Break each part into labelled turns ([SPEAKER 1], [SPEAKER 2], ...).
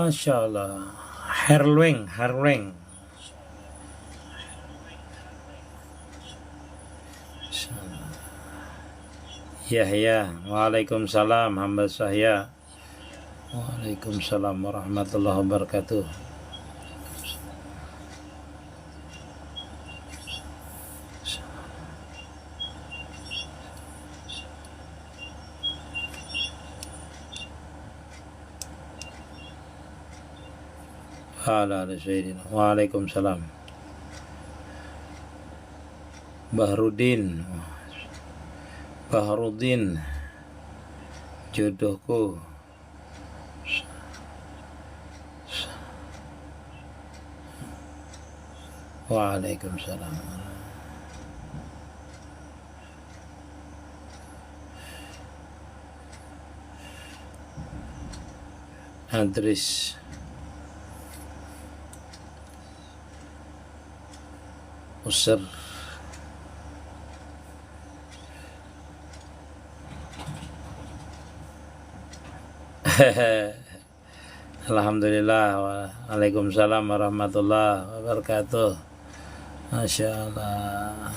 [SPEAKER 1] Masya Allah. Herlweng, Herlweng. Yahya, waalaikumsalam hamba sahya. Waalaikumsalam warahmatullahi wabarakatuh. Waalaikumsalam. Bahrudin, jodohku. Waalaikumsalam. Adris. Usir. Alhamdulillah. Waalaikumsalam warahmatullahi wabarakatuh. Masya Allah.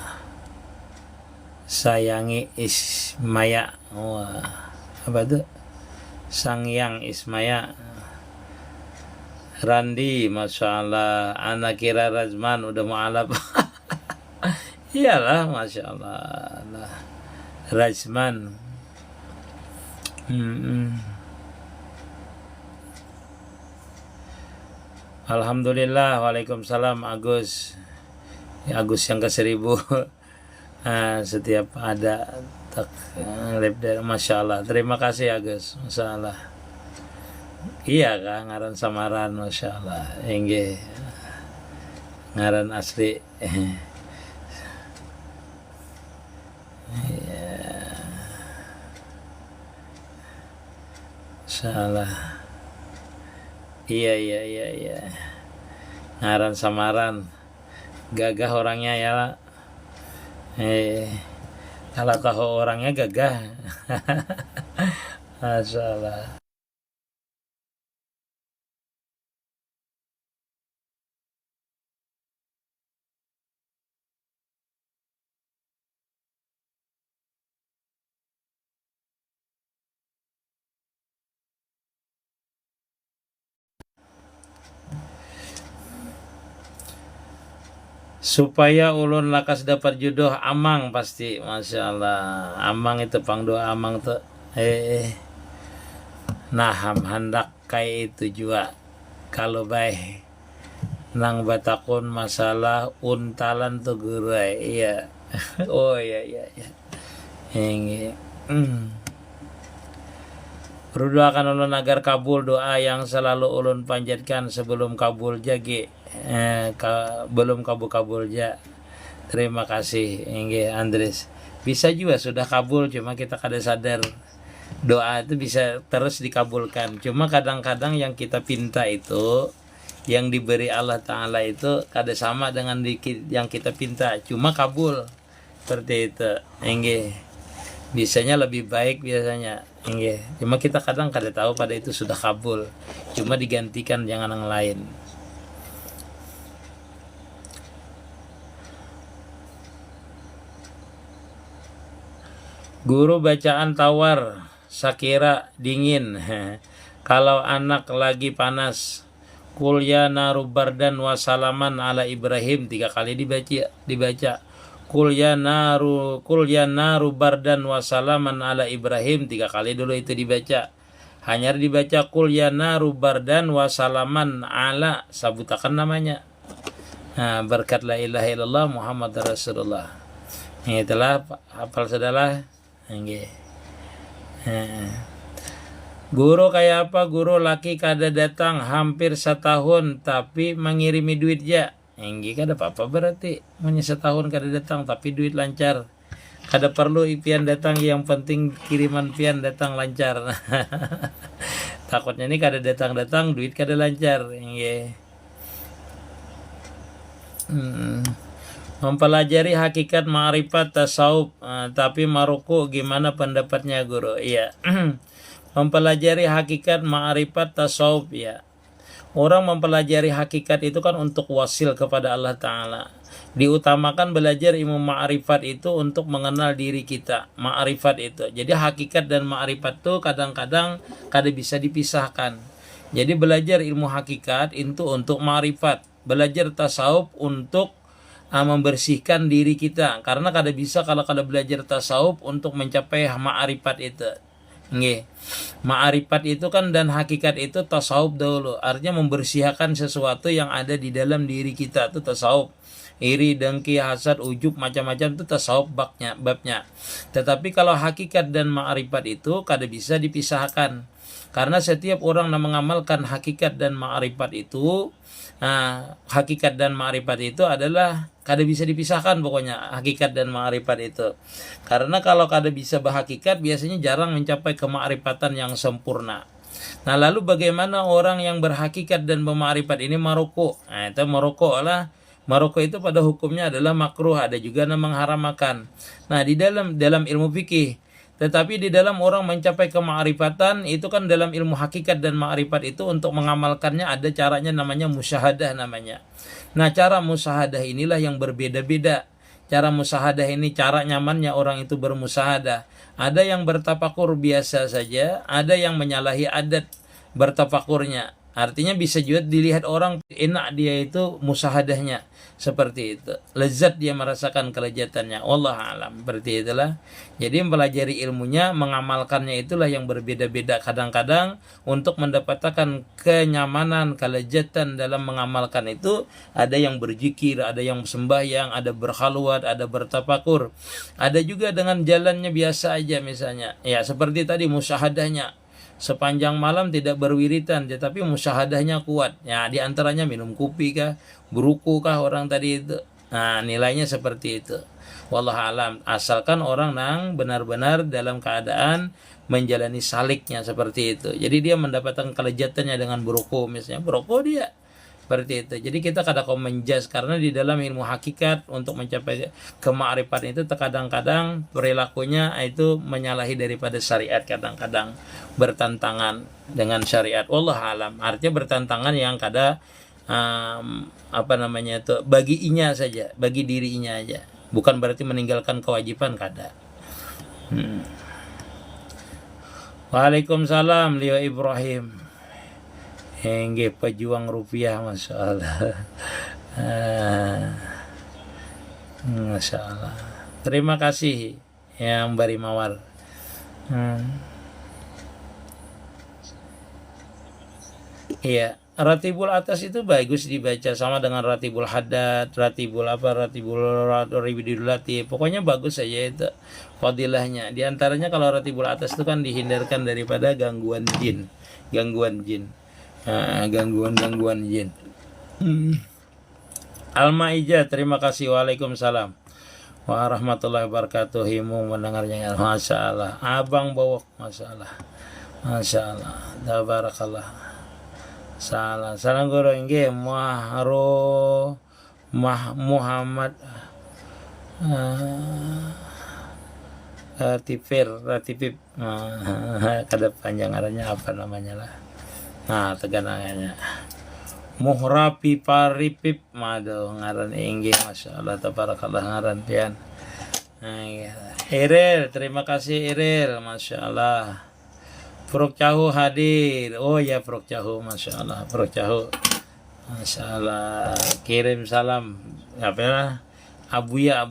[SPEAKER 1] Sayangi Ismaya. Wah, apa tuh? Sangyang Ismaya. Randi, Masya Allah. Anak kira Razman udah mau alap. Iyalah, Masya Allah. Razman. Alhamdulillah. Waalaikumsalam Agus. Agus yang ke-1000. Setiap ada Masya Allah. Terima kasih Agus. Masya Allah. Iya kah ngaran samaran. Masya Allah. Enggak ngaran asli. Salah. Iya. Ngaran samaran. Gagah orangnya ya lah. Kalau tahu orangnya gagah. Masya Allah. Supaya ulun lakas dapat jodoh amang pasti. Masya Allah. Amang itu pang doa amang tuh. Naham hendak kayak itu juga. Kalau baik nang batakun masalah untalan tuh gurai. Iya. Oh iya. Ini. Berdoakan ulun agar kabul doa yang selalu ulun panjatkan sebelum kabul jagi. Belum kabul ja. Terima kasih Andres. Bisa juga sudah kabul, cuma kita kada sadar. Doa itu bisa terus dikabulkan. Cuma kadang-kadang yang kita pinta itu, yang diberi Allah Ta'ala itu kada sama dengan yang kita pinta, cuma kabul. Seperti itu. Bisanya lebih baik biasanya. Cuma kita kadang kada tahu pada itu sudah kabul. Cuma digantikan jangan yang lain. Guru bacaan tawar, sakira dingin. Kalau anak lagi panas, Qul ya naru bardan wa salaman ala Ibrahim 3 kali dibaca. Qul ya naru bardan wa salaman ala Ibrahim 3 kali dulu itu dibaca. Hanya dibaca Qul ya naru bardan wa salaman ala, sabutakan namanya. Berkat la ilaha illallah Muhammad Rasulullah. Itulah hafal sadalah. Guru kayak apa? Guru laki kada datang hampir setahun tapi mengirimi duit ya. Kada apa-apa berarti. Setahun kada datang tapi duit lancar. Kada perlu pian datang, yang penting kiriman pian datang lancar. Takutnya ini kada datang duit kada lancar. Mempelajari hakikat ma'rifat tasawuf, tapi maruku gimana pendapatnya guru? Iya. Mempelajari hakikat ma'rifat tasawuf ya. Orang mempelajari hakikat itu kan untuk wasil kepada Allah Ta'ala. Diutamakan belajar ilmu ma'rifat itu untuk mengenal diri kita. Ma'rifat itu. Jadi hakikat dan ma'rifat itu kadang-kadang kada bisa dipisahkan. Jadi belajar ilmu hakikat itu untuk ma'rifat. Belajar tasawuf untuk membersihkan diri kita. Karena kada bisa kalau kada belajar tasawuf untuk mencapai ma'rifat itu. Nggih. Ma'rifat itu kan dan hakikat itu tasawuf dahulu. Artinya membersihkan sesuatu yang ada di dalam diri kita itu tasawuf. Iri, dengki, hasad, ujub, macam-macam itu tasawuf babnya. Tetapi kalau hakikat dan ma'rifat itu kada bisa dipisahkan. Karena setiap orang yang mengamalkan hakikat dan ma'rifat itu, hakikat dan ma'rifat itu adalah kada bisa dipisahkan pokoknya hakikat dan ma'rifat itu. Karena kalau kada bisa berhakikat biasanya jarang mencapai kema'rifatan yang sempurna. Nah, lalu bagaimana orang yang berhakikat dan berma'rifat ini merokok? Nah, itu merokok lah. Merokok itu pada hukumnya adalah makruh, ada juga yang mengharamkan. Nah, di dalam ilmu fikih. Tetapi di dalam orang mencapai kema'rifatan itu kan dalam ilmu hakikat dan ma'rifat itu untuk mengamalkannya ada caranya namanya musyahadah namanya. Nah, cara musyahadah inilah yang berbeda-beda. Cara musyahadah ini cara nyamannya orang itu bermusyahadah. Ada yang bertafakur biasa saja, ada yang menyalahi adat bertafakurnya. Artinya bisa juga dilihat orang enak dia itu musyahadahnya seperti itu. Lezat dia merasakan kelezatannya. Wallah alam. Seperti itulah. Jadi mempelajari ilmunya, mengamalkannya itulah yang berbeda-beda. Kadang-kadang untuk mendapatkan kenyamanan, kelezatan dalam mengamalkan itu ada yang berzikir, ada yang sembahyang, ada berkhalwat, ada bertafakur. Ada juga dengan jalannya biasa aja misalnya. Ya seperti tadi musyahadahnya. Sepanjang malam tidak berwiritan tetapi musyahadahnya kuat. Ya, di antaranya minum kopi kah, beruku kah orang tadi itu. Nah, nilainya seperti itu. Wallahu alam. Asalkan orang nang benar-benar dalam keadaan menjalani saliknya seperti itu. Jadi dia mendapatkan kelezatannya dengan beruku misalnya. Beruku dia seperti itu. Jadi kita kadang menjas karena di dalam ilmu hakikat untuk mencapai kema'rifatan itu kadang-kadang perilakunya itu menyalahi daripada syariat, kadang-kadang bertentangan dengan syariat. Wallah alam. Artinya bertentangan yang kada bagi inya saja, bagi dirinya aja. Bukan berarti meninggalkan kewajiban kada. Waalaikumsalam Leo Ibrahim. Hengge pejuang rupiah, Masya Allah. Masya Allah. Terima kasih yang beri mawar. Iya, Ratibul atas itu bagus dibaca sama dengan Ratibul Haddad, Ratibul Ribidul Latif. Pokoknya bagus saja itu fadilahnya. Di antaranya kalau Ratibul atas itu kan dihindarkan daripada gangguan jin. Gangguan jin. Al-Ma'idah, terima kasih. Waalaikumsalam warahmatullahi wabarakatuh. Himu mendengarnya. Masya Allah. Abang Bawok, Masya Allah. Masya Allah. Tabarakallah. Salam guru inge Muhammad Ratifip. Kada panjang arahnya apa namanya lah. Nah, teganangannya Muhrapi Paripip mado ngaran inggih. Masya Allah, tabarakallah ngaran pian. Iril, terima kasih Iril, Masya Allah. Prok Cahu hadir. Oh ya, Prok Cahu, Masya Allah. Prok Cahu, Masya Allah. Kirim salam apa Abuya.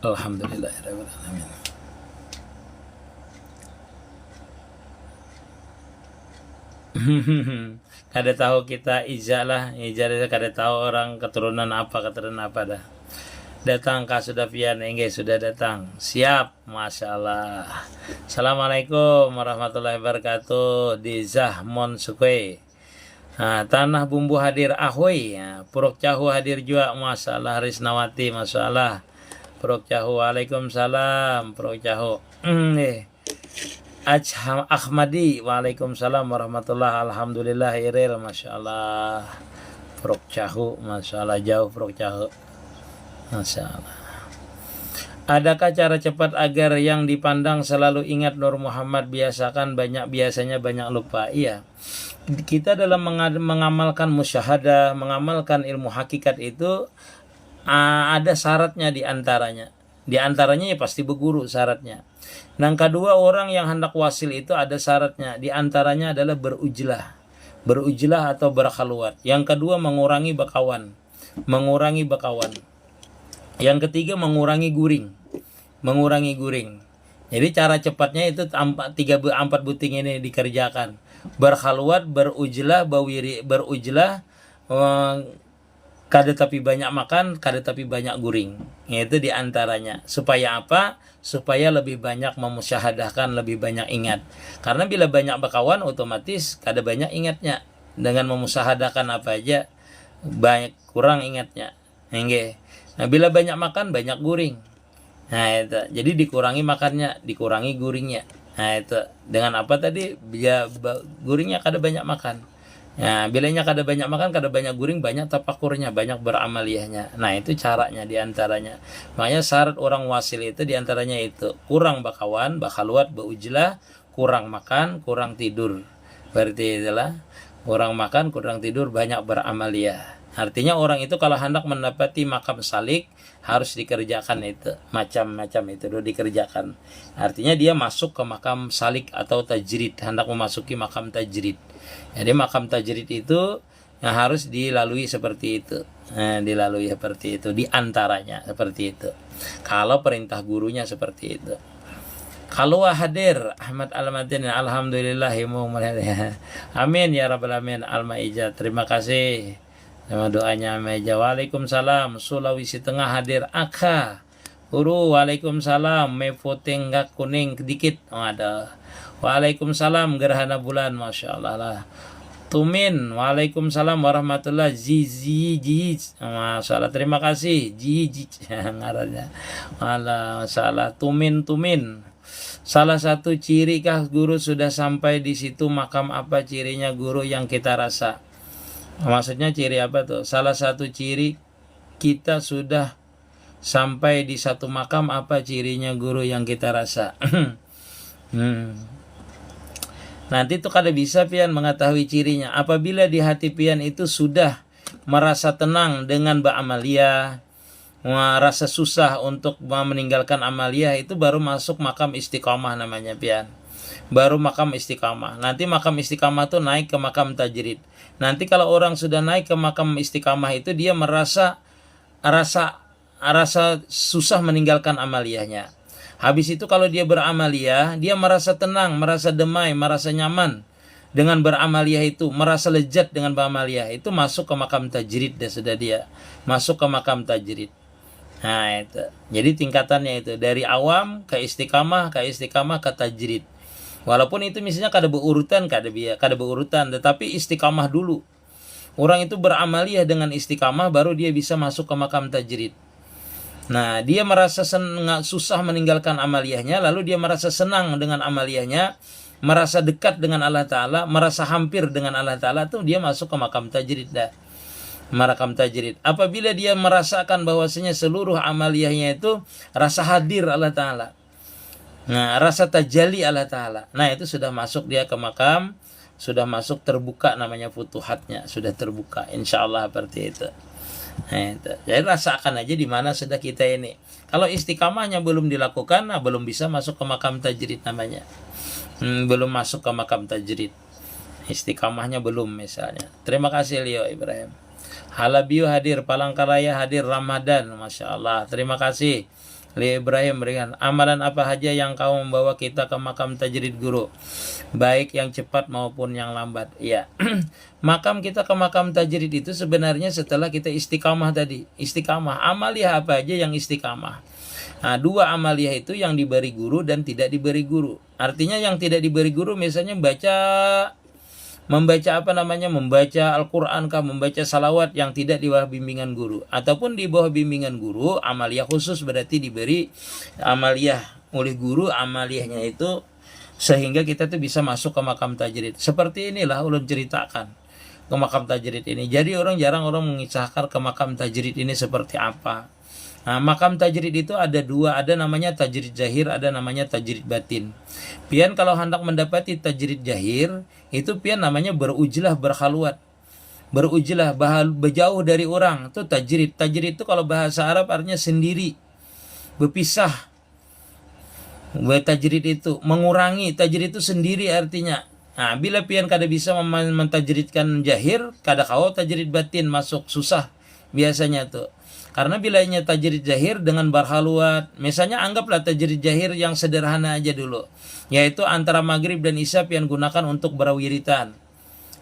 [SPEAKER 1] Alhamdulillahirabbil alamin. Kada tahu kita ijalah kada tahu orang keturunan apa dah. Datang Kak Sudafian, enggak sudah datang. Siap, Masya Allah. Assalamualaikum warahmatullahi wabarakatuh. Di Zahmon Sukwe. Tanah Bumbu hadir, ahoy. Purok Cahu hadir juga, Masya Allah. Risnawati, Masya Allah. Purok Cahu, waalaikumsalam. Purok Cahu. Ajham Ahmadi, waalaikumsalam warahmatullahi. Alhamdulillah Iril, Masya Allah. Purok Cahu, Masya Allah, jauh Purok Cahu. Masya Allah. Adakah cara cepat agar yang dipandang selalu ingat Nur Muhammad? Biasanya banyak lupa. Iya. Kita dalam mengamalkan musyahadah, mengamalkan ilmu hakikat itu ada syaratnya di antaranya. Di antaranya ya pasti berguru syaratnya. Yang kedua, orang yang hendak wasil itu ada syaratnya. Di antaranya adalah berujlah. Berujlah atau berkhalwat. Yang kedua, mengurangi bakawan. Yang ketiga, mengurangi guring. Jadi cara cepatnya itu 4 buting ini dikerjakan. Berkhalwat, berujlah, kada tapi banyak makan, kada tapi banyak guring. Itu diantaranya. Supaya apa? Supaya lebih banyak memusyahadahkan, lebih banyak ingat. Karena bila banyak bakawan, otomatis kada banyak ingatnya. Dengan memusyahadahkan apa aja, kurang ingatnya. Nah, bila banyak makan, banyak guring. Nah, itu. Jadi dikurangi makannya, dikurangi guringnya. Nah, itu. Dengan apa tadi? Biar guringnya kada banyak makan. Nah, bilanya kada banyak makan, kada banyak guring, banyak tapakurnya, banyak beramaliyahnya. Nah, itu caranya diantaranya. Makanya syarat orang wasil itu diantaranya itu. Kurang bakawan, bakhalwat, beujlah, kurang makan, kurang tidur. Berarti itulah. Kurang makan, kurang tidur, banyak beramaliyah. Artinya orang itu kalau hendak mendapati makam salik, harus dikerjakan itu. Macam-macam itu dikerjakan. Artinya dia masuk ke makam salik atau tajrid. Hendak memasuki makam tajrid. Jadi makam tajrid itu yang harus dilalui seperti itu. Dilalui seperti itu. Di antaranya seperti itu. Kalau perintah gurunya seperti itu. Kalau hadir Ahmad Al-Madin, alhamdulillah. Amin ya rabbal alamin. Al-Maijah. Terima kasih sama doanya Maijah. Waalaikumsalam. Sulawesi Tengah hadir Akha. Guru, waalaikumsalam. Mevoting gak kuning sedikit. Ada. Waalaikumsalam gerhana bulan, masya Allah lah. Tumin, waalaikumsalam warahmatullah. Zizi, masya Allah, terima kasih. Zizi, ngarannya. Masalah. Tumin. Salah satu ciri kah guru sudah sampai di situ makam apa cirinya guru yang kita rasa? Maksudnya ciri apa tuh? Salah satu ciri kita sudah sampai di satu makam apa cirinya guru yang kita rasa? Nanti tuh kada bisa pian mengetahui cirinya. Apabila di hati pian itu sudah merasa tenang dengan beramaliyah, merasa susah untuk meninggalkan amaliyah, itu baru masuk makam istiqamah namanya pian. Baru makam istiqamah. Nanti makam istiqamah tuh naik ke makam tajrid. Nanti kalau orang sudah naik ke makam istiqamah itu dia merasa susah meninggalkan amaliyahnya. Habis itu kalau dia beramaliyah, dia merasa tenang, merasa damai, merasa nyaman dengan beramaliyah itu, merasa lezat dengan beramaliyah itu, masuk ke makam tajrid dan sudah dia masuk ke makam tajrid. Nah, itu. Jadi tingkatannya itu dari awam ke istiqamah ke tajrid. Walaupun itu misalnya kada berurutan, tetapi istiqamah dulu. Orang itu beramaliyah dengan istiqamah baru dia bisa masuk ke makam tajrid. Nah, dia merasa susah meninggalkan amaliyahnya, lalu dia merasa senang dengan amaliyahnya, merasa dekat dengan Allah Ta'ala, merasa hampir dengan Allah Ta'ala, tuh dia masuk ke makam tajrid dah. Makam tajrid. Apabila dia merasakan bahwasanya seluruh amaliyahnya itu rasa hadir Allah Ta'ala. Nah, rasa tajalli Allah Ta'ala. Nah, itu sudah masuk dia ke makam, sudah masuk terbuka namanya futuhatnya, sudah terbuka. Insyaallah seperti itu. Nah, jadi rasakan aja di mana sudah kita ini. Kalau istiqamahnya belum dilakukan, belum bisa masuk ke makam tajrid namanya. Belum masuk ke makam tajrid. Istiqamahnya belum misalnya. Terima kasih Leo Ibrahim. Halabiu hadir, Palangkaraya hadir, Ramadan, masya Allah. Terima kasih Leo Ibrahim berikan. Amalan apa saja yang kau membawa kita ke makam tajrid guru, baik yang cepat maupun yang lambat? Ya. Makam kita ke makam tajrid itu sebenarnya setelah kita istiqamah tadi. Istiqamah, amaliyah apa aja yang istiqamah. Nah, 2 amaliyah itu yang diberi guru dan tidak diberi guru. Artinya yang tidak diberi guru misalnya membaca Al-Quran kah, membaca salawat yang tidak di bawah bimbingan guru. Ataupun di bawah bimbingan guru, amaliyah khusus berarti diberi amaliyah oleh guru, amaliyahnya itu sehingga kita tuh bisa masuk ke makam tajrid. Seperti inilah ulun ceritakan ke makam tajrid ini. Jadi jarang orang mengisahkan ke makam tajrid ini seperti apa. Nah, makam tajrid itu ada dua, ada namanya tajrid zahir, ada namanya tajrid batin. Pian kalau hendak mendapati tajrid zahir, itu pian namanya berujlah, berkhalwat. Berujlah, berjauh dari orang, itu tajrid. Tajrid itu kalau bahasa Arab artinya sendiri, berpisah. Tajrid itu mengurangi, tajrid itu sendiri artinya. Nah, bila pian kada bisa mentajridkan jahir, kada kau tajrid batin masuk susah biasanya tuh. Karena bilanya tajrid jahir dengan berhalwat, misalnya anggaplah tajrid jahir yang sederhana aja dulu, yaitu antara maghrib dan isya pian gunakan untuk berawiritan.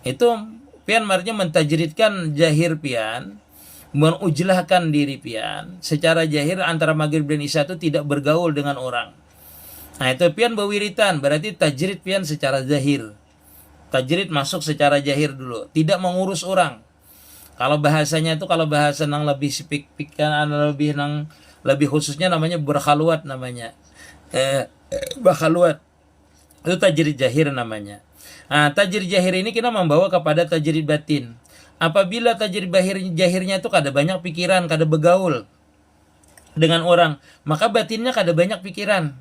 [SPEAKER 1] Itu pian artinya mentajridkan jahir pian, menujlahkan diri pian secara jahir antara maghrib dan isya itu tidak bergaul dengan orang. Nah, itu pian berwiritan, berarti tajrid pian secara zahir. Tajrid masuk secara jahir dulu, tidak mengurus orang. Kalau bahasanya itu, kalau bahasa nang lebih spesifikan, lebih khususnya namanya berkhalwat namanya. Berkhalwat. Itu tajrid jahir namanya. Nah, tajrid jahir ini kita membawa kepada tajrid batin. Apabila tajrid jahirnya itu kada banyak pikiran, kada begaul dengan orang, maka batinnya kada banyak pikiran.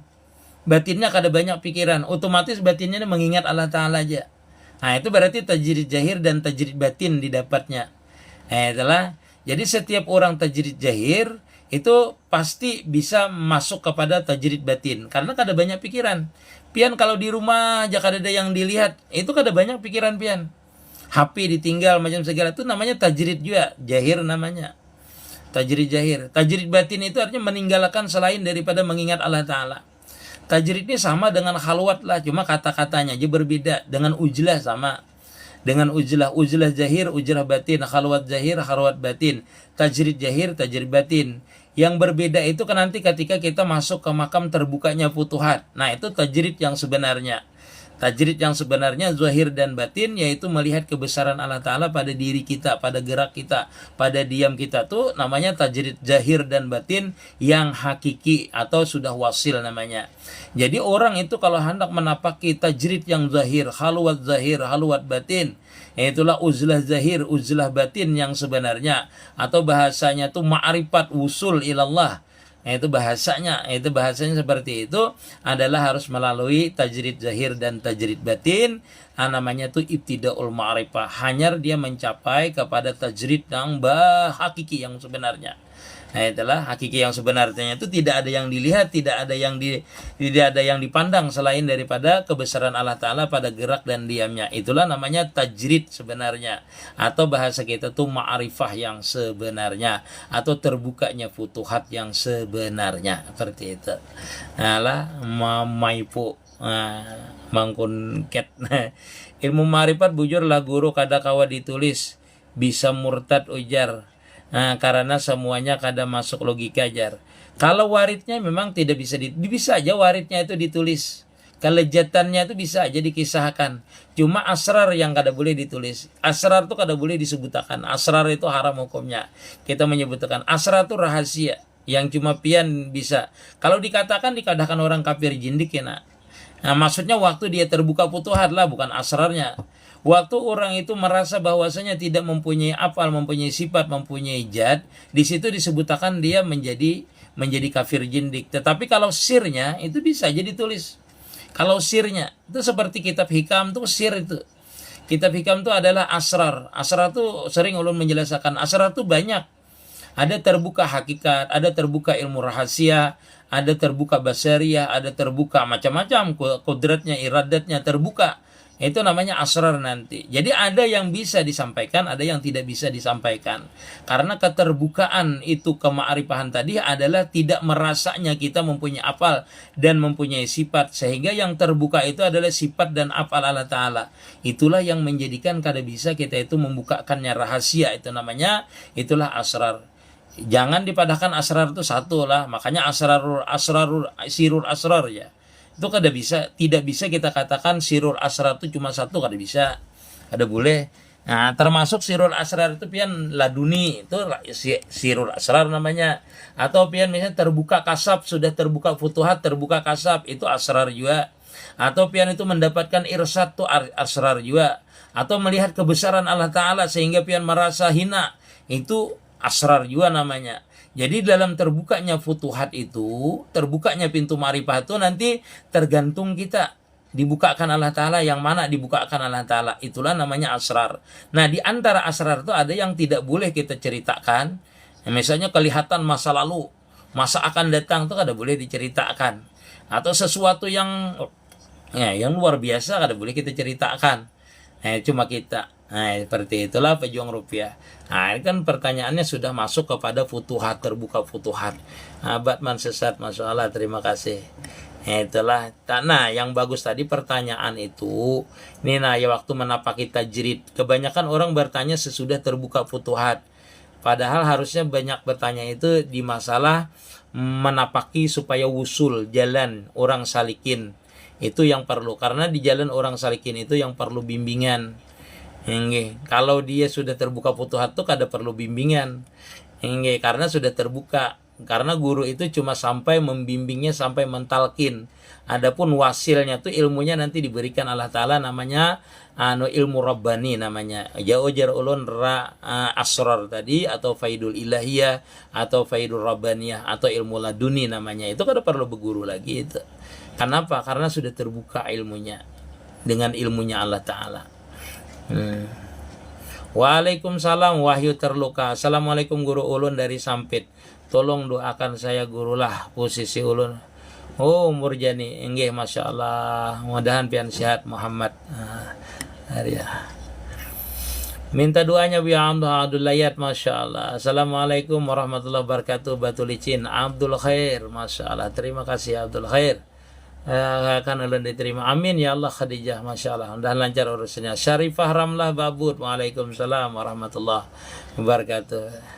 [SPEAKER 1] Batinnya kada banyak pikiran, otomatis batinnya mengingat Allah Ta'ala aja. Nah, itu berarti tajrid jahir dan tajrid batin didapatnya. Itulah. Jadi setiap orang tajrid jahir itu pasti bisa masuk kepada tajrid batin karena kada banyak pikiran. Pian kalau di rumah aja kada ada yang dilihat, itu kada banyak pikiran pian. HP ditinggal macam segala, itu namanya tajrid juga, jahir namanya. Tajrid jahir. Tajrid batin itu artinya meninggalkan selain daripada mengingat Allah Ta'ala. Tajrid ini sama dengan khalwat lah, cuma kata-katanya aja berbeda. Dengan ujlah sama. Dengan ujlah zahir, ujlah batin, khalwat zahir, khalwat batin, tajrid zahir, tajrid batin. Yang berbeda itu kan nanti ketika kita masuk ke makam terbukanya futuhat. Nah, itu tajrid yang sebenarnya. Tajrid yang sebenarnya zahir dan batin, yaitu melihat kebesaran Allah Ta'ala pada diri kita, pada gerak kita, pada diam kita, tuh namanya tajrid zahir dan batin yang hakiki atau sudah wasil namanya. Jadi orang itu kalau hendak menapaki tajrid yang zahir, khalwat batin, yaitulah uzlah zahir, uzlah batin yang sebenarnya, atau bahasanya tuh ma'rifat wusul ilallah. Itu bahasanya seperti itu, adalah harus melalui tajrid zahir dan tajrid batin. Namanya tuh ibtidaul ma'rifah, hanya dia mencapai kepada tajrid yang hakiki yang sebenarnya. Nah, itulah hakiki yang sebenarnya, itu tidak ada yang dilihat, tidak ada yang dipandang selain daripada kebesaran Allah Ta'ala pada gerak dan diamnya. Itulah namanya tajrid sebenarnya, atau bahasa kita tuh ma'rifah yang sebenarnya, atau terbukanya futuhat yang sebenarnya, seperti itu. Nah lah mamaipu mangkun ket. Ilmu ma'rifat bujur lah guru kada kawa ditulis, bisa murtad ujar. Nah, karena semuanya kadang masuk logika jar. Kalau waridnya memang tidak bisa bisa aja waridnya itu ditulis. Kelezatannya itu bisa aja dikisahkan. Cuma asrar yang kada boleh ditulis. Asrar itu kada boleh disebutkan. Asrar itu haram hukumnya. Kita menyebutkan asrar itu rahasia yang cuma pian bisa. Kalau dikatakan orang kafir jindik ya nak. Nah, maksudnya waktu dia terbuka futuhat lah, bukan asrarnya. Waktu orang itu merasa bahwasanya tidak mempunyai afal, mempunyai sifat, mempunyai zat, di situ disebutkan dia menjadi kafir jindik. Tetapi kalau sirnya itu bisa jadi tulis. Kalau sirnya itu seperti kitab hikam itu sir itu. Kitab hikam itu adalah asrar. Asrar itu sering ulun menjelaskan. Asrar itu banyak. Ada terbuka hakikat, ada terbuka ilmu rahasia, ada terbuka basariah, ada terbuka macam-macam kodratnya, iradatnya terbuka. Itu namanya asrar nanti. Jadi ada yang bisa disampaikan, ada yang tidak bisa disampaikan. Karena keterbukaan itu kema'rifahan tadi adalah tidak merasanya kita mempunyai afal dan mempunyai sifat. Sehingga yang terbuka itu adalah sifat dan afal Allah Ta'ala. Itulah yang menjadikan kada bisa kita itu membukakannya rahasia. Itu namanya, itulah asrar. Jangan dipadahkan asrar itu satu lah. Makanya sirur asrar ya. Itu tidak bisa kita katakan sirul asrar itu cuma satu, kada bisa, kada boleh. Nah, termasuk sirul asrar itu pian laduni, itu sirul asrar namanya. Atau pian misalnya terbuka kasab, sudah terbuka futuhat, terbuka kasab, itu asrar juga. Atau pian itu mendapatkan irsad, itu asrar juga. Atau melihat kebesaran Allah Ta'ala sehingga pian merasa hina, itu asrar juga namanya. Jadi dalam terbukanya futuhat itu, terbukanya pintu ma'rifat itu nanti tergantung kita. Dibukakan Allah Ta'ala, yang mana dibukakan Allah Ta'ala, itulah namanya asrar. Nah, di antara asrar itu ada yang tidak boleh kita ceritakan. Misalnya kelihatan masa lalu, masa akan datang itu kada boleh diceritakan. Atau sesuatu yang luar biasa kada boleh kita ceritakan. Cuma kita. Seperti itulah pejuang rupiah. Ini kan pertanyaannya sudah masuk kepada futuhat, terbuka futuhat. Batman sesat, Masya Allah, terima kasih. Itulah. Nah, yang bagus tadi pertanyaan itu. Ini ya waktu menapaki tajrid. Kebanyakan orang bertanya sesudah terbuka futuhat. Padahal harusnya banyak bertanya itu di masalah menapaki supaya wusul, jalan orang salikin. Itu yang perlu. Karena di jalan orang salikin itu yang perlu bimbingan. Kalau dia sudah terbuka futuhat tuh kada perlu bimbingan. Karena sudah terbuka. Karena guru itu cuma sampai membimbingnya sampai mentalkin. Adapun wasilnya tuh ilmunya nanti diberikan Allah Ta'ala, namanya ilmu Rabbani namanya. Jaujar ulun asrar tadi, atau faidul ilahiyah, atau faidul rabbaniyah, atau ilmu laduni namanya. Itu kada perlu berguru lagi itu. Kenapa? Karena sudah terbuka ilmunya dengan ilmunya Allah Ta'ala. Waalaikumsalam wahyu terluka. Assalamualaikum guru ulun dari Sampit. Tolong doakan saya gurulah, posisi ulun. Oh, Murjani, enggih, Masya Allah. Mudahan pian sehat Muhammad. Minta doanya bi Abdul Layat, Masya Allah. Assalamualaikum warahmatullahi wabarakatuh. Batu Licin, Abdul Khair, Masya Allah. Terima kasih Abdul Khair. Akan ulun diterima. Amin ya Allah. Khadijah, Masya Allah. Dan lancar urusannya. Syarifah Ramlah Babut. Waalaikumsalam warahmatullahi wabarakatuh.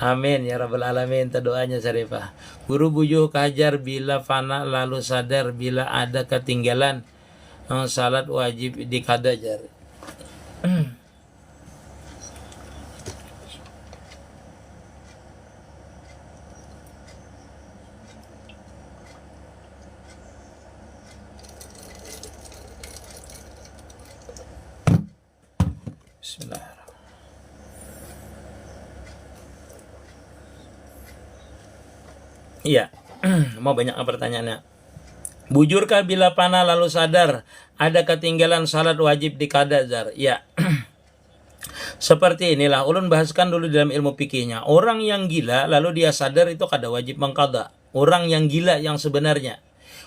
[SPEAKER 1] Amin ya Rabbal Alamin. Doanya Syarifah. Guru bujuh kajar bila fana lalu sadar bila ada ketinggalan. Salat wajib dikadajar. Bismillah. Iya, mau banyak pertanyaannya. Bujurkah bila panah lalu sadar ada ketinggalan salat wajib dikadazar? Ya. Seperti inilah ulun bahaskan dulu dalam ilmu fikihnya. Orang yang gila lalu dia sadar itu kada wajib mengqada. Orang yang gila yang sebenarnya.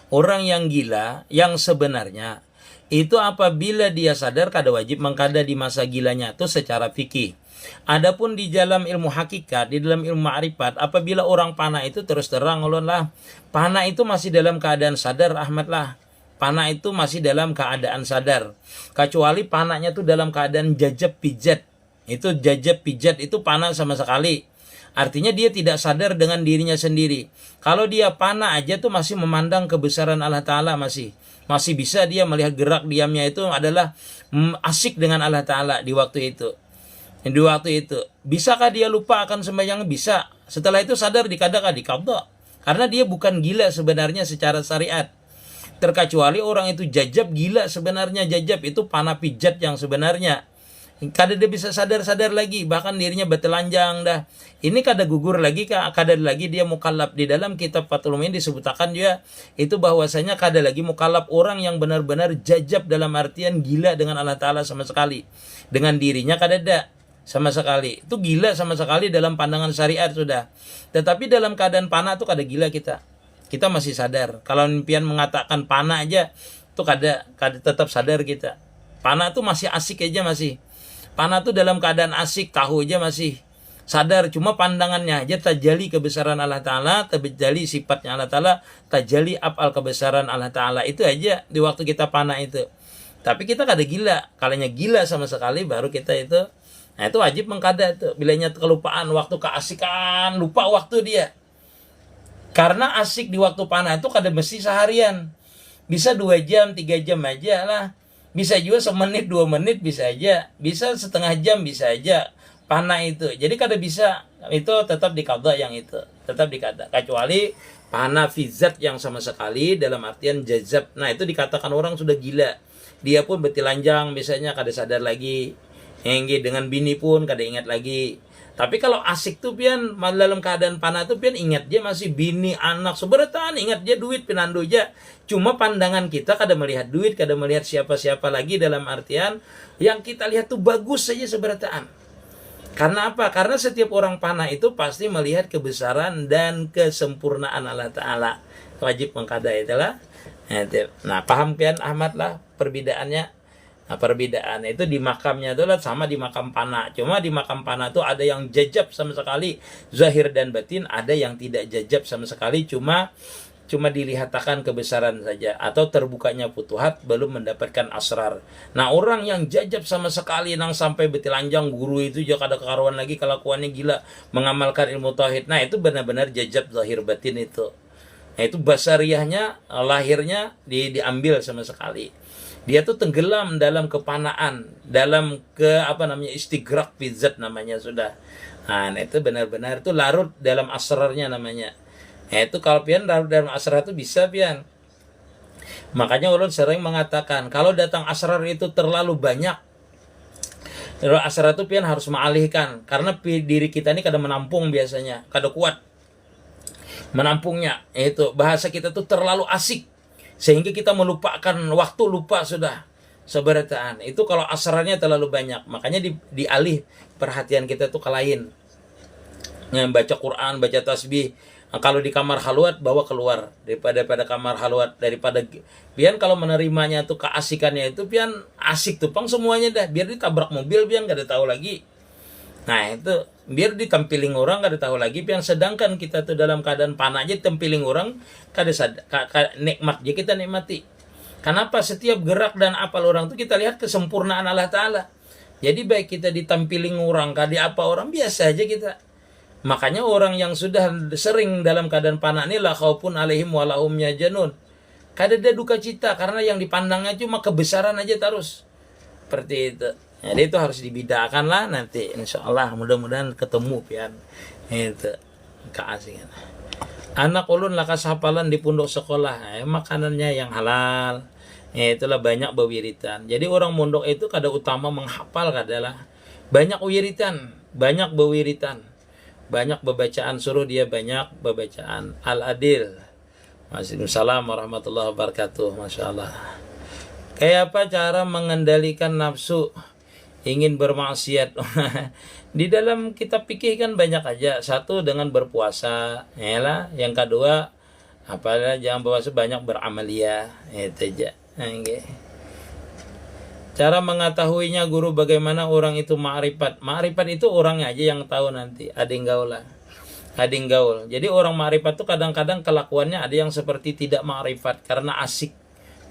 [SPEAKER 1] Orang yang gila yang sebenarnya itu apabila dia sadar kada wajib mengqada di masa gilanya, itu secara fikih. Adapun di dalam ilmu hakikat, di dalam ilmu ma'rifat, apabila orang panah itu terus terang ulun lah, panah itu masih dalam keadaan sadar, Ahmad lah. Panah itu masih dalam keadaan sadar. Kecuali panahnya itu dalam keadaan jajab pijat. Itu jajab pijat itu panah sama sekali. Artinya dia tidak sadar dengan dirinya sendiri. Kalau dia panah aja tuh masih memandang kebesaran Allah Ta'ala, masih bisa dia melihat gerak diamnya itu adalah asik dengan Allah Ta'ala di waktu itu. Di waktu itu, bisakah dia lupa akan sembahyang? Bisa. Setelah itu sadar dikadakah? Dikabda. Karena dia bukan gila sebenarnya secara syariat. Terkecuali orang itu jajab, gila sebenarnya jajab. Itu panah pijat yang sebenarnya. Kada dia bisa sadar-sadar lagi. Bahkan dirinya bertelanjang dah. Ini kada gugur lagi, kada lagi dia mukallaf. Di dalam kitab Fathul Mu'in disebutkan juga. Itu bahwasanya kada lagi mukallaf orang yang benar-benar jajab dalam artian gila dengan Allah Ta'ala sama sekali. Dengan dirinya kada ada sama sekali. Itu gila sama sekali dalam pandangan syariat sudah. Tetapi dalam keadaan panah itu kada gila kita. Kita masih sadar. Kalau impian mengatakan panah aja itu kada tetap sadar kita. Panah itu masih asik aja masih. Panah itu dalam keadaan asik, tahu aja masih sadar. Cuma pandangannya aja tajali kebesaran Allah Ta'ala, tajali sifatnya Allah Ta'ala, tajali af'al kebesaran Allah Ta'ala. Itu aja di waktu kita panah itu. Tapi kita kada gila. Kalanya gila sama sekali baru kita itu. Nah itu wajib mengkada itu. Bilanya kelupaan waktu keasikan, lupa waktu dia. Karena asik di waktu panah itu kada mesti seharian. Bisa 2 jam, 3 jam aja lah. Bisa juga semenit, 2 menit bisa aja. Bisa setengah jam bisa aja panah itu. Jadi kada bisa, itu tetap dikada yang itu. Tetap dikada. Kecuali panah fizat yang sama sekali dalam artian jazab. Nah itu dikatakan orang sudah gila. Dia pun bertelanjang misalnya kada sadar lagi. Dengan bini pun kada ingat lagi. Tapi kalau asik tuh pian dalam keadaan panah tuh pian ingat dia masih bini anak seberatan, ingat dia duit pinandu aja. Cuma pandangan kita kada melihat duit, kada melihat siapa-siapa lagi, dalam artian yang kita lihat tuh bagus saja seberatan. Karena apa? Karena setiap orang panah itu pasti melihat kebesaran dan kesempurnaan Allah Ta'ala. Wajib mengkada itulah. Nah, paham pian Ahmad lah perbedaannya. Nah, perbedaan itu di makamnya itu lah sama di makam panah. Cuma di makam panah itu ada yang jajab sama sekali zahir dan batin, ada yang tidak jajab sama sekali, cuma dilihatkan kebesaran saja atau terbukanya futuhat belum mendapatkan asrar. Nah, orang yang jajab sama sekali nang sampai betilanjang guru itu juga ada kekaruan lagi, kelakuannya gila, mengamalkan ilmu tauhid. Nah, itu benar-benar jajab zahir batin itu. Nah, itu basariahnya, lahirnya diambil sama sekali. Dia tuh tenggelam dalam kepanaan, dalam istighraq fizzat namanya sudah. Nah, itu benar-benar itu larut dalam asrarnya namanya. Nah, itu kalau pian larut dalam asrar itu bisa pian. Makanya ulun sering mengatakan kalau datang asrar itu terlalu banyak, asrar itu pian harus mengalihkan, karena diri kita ini kada menampung biasanya, kada kuat menampungnya. Itu bahasa kita tuh terlalu asik sehingga kita melupakan waktu, lupa sudah seberataan. Itu kalau asrarnya terlalu banyak, makanya dialih perhatian kita tuh ke lain. Baca Quran, baca tasbih. Kalau di kamar halwat bawa keluar daripada kamar halwat, daripada pian kalau menerimanya tuh keasikannya itu pian asik tuh pang semuanya dah, biar ditabrak mobil pian gak ada tahu lagi. Nah, itu biar ditampiling orang kada tahu lagi pian, sedangkan kita tuh dalam keadaan panah aja tempiling orang kada nikmat aja kita nikmati. Kenapa? Setiap gerak dan apal orang tuh kita lihat kesempurnaan Allah Ta'ala. Jadi baik kita ditampiling orang, kada apa orang, biasa aja kita. Makanya orang yang sudah sering dalam keadaan panah ini la khaufun alaihim wa lahum yahzanun. Kada ada duka cita karena yang dipandangnya cuma kebesaran aja terus. Seperti itu. Jadi itu harus dibedakan lah nanti, insya Allah mudah-mudahan ketemu pian itu keasikan. Anak ulun lakas hafalan di pondok sekolah, makanannya yang halal. Itulah banyak bewiritan. Jadi orang mondok itu kada utama menghafal, kadalah banyak wiritan, banyak bewiritan, banyak bebacaan, suruh dia banyak bebacaan. Al-Adil. Waalaikumsalam warahmatullahi wabarakatuh. Masya Allah. Kayak apa cara mengendalikan nafsu ingin bermaksiat? Di dalam kitab fikih kan banyak aja. Satu dengan berpuasa, yalah. Yang kedua jangan berpuasa, banyak beramaliyah, itu aja. Cara mengetahuinya guru, bagaimana orang itu ma'rifat? Ma'rifat itu orangnya aja yang tahu nanti. Ading gaul. Jadi orang ma'rifat itu kadang-kadang kelakuannya ada yang seperti tidak ma'rifat karena asik.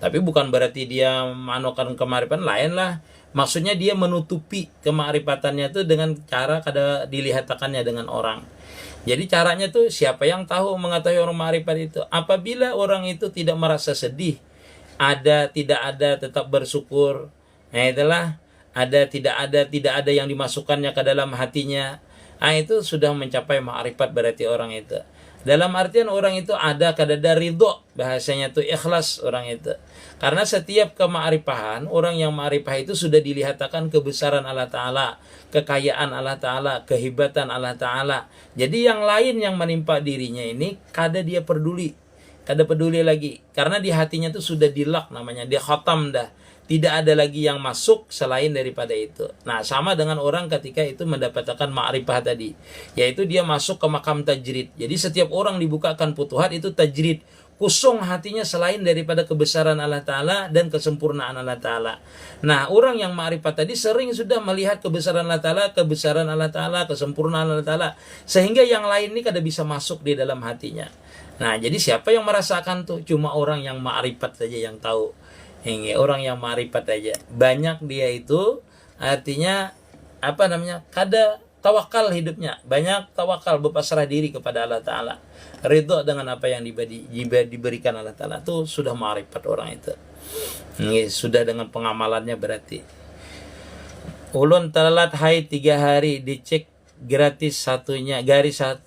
[SPEAKER 1] Tapi bukan berarti dia manokan kemarifatan, lain lah. Maksudnya dia menutupi kemakrifatannya itu dengan cara kada dilihatkannya dengan orang. Jadi caranya tuh siapa yang tahu mengetahui orang makrifat itu? Apabila orang itu tidak merasa sedih, tidak ada tetap bersyukur. Nah, itulah tidak ada yang dimasukkannya ke dalam hatinya. Nah, itu sudah mencapai makrifat berarti orang itu. Dalam artian orang itu ada kadada ridho, bahasanya tuh ikhlas orang itu. Karena setiap kemakrifahan, orang yang makrifah itu sudah dilihatkan kebesaran Allah Ta'ala, kekayaan Allah Ta'ala, kehebatan Allah Ta'ala. Jadi yang lain yang menimpa dirinya ini kada dia peduli, kada peduli lagi. Karena di hatinya tuh sudah dilak namanya, dia khatam dah. Tidak ada lagi yang masuk selain daripada itu. Nah, sama dengan orang ketika itu mendapatkan ma'rifah tadi, yaitu dia masuk ke makam tajrid. Jadi setiap orang dibukakan futuhat itu tajrid, kosong hatinya selain daripada kebesaran Allah Ta'ala dan kesempurnaan Allah Ta'ala. Nah, orang yang ma'rifat tadi sering sudah melihat kebesaran Allah Ta'ala, kesempurnaan Allah Ta'ala, sehingga yang lain ini kada bisa masuk di dalam hatinya. Nah, jadi siapa yang merasakan tuh? Cuma orang yang ma'rifat saja yang tahu. Hingga orang yang ma'rifat aja. Banyak dia itu artinya kada tawakal hidupnya. Banyak tawakal, berpasrah diri kepada Allah Ta'ala. Ridho dengan apa yang diberikan Allah Ta'ala. Itu sudah ma'rifat orang itu. Sudah dengan pengamalannya berarti. Ulun telat haid 3 hari, dicek gratis satunya, garis 1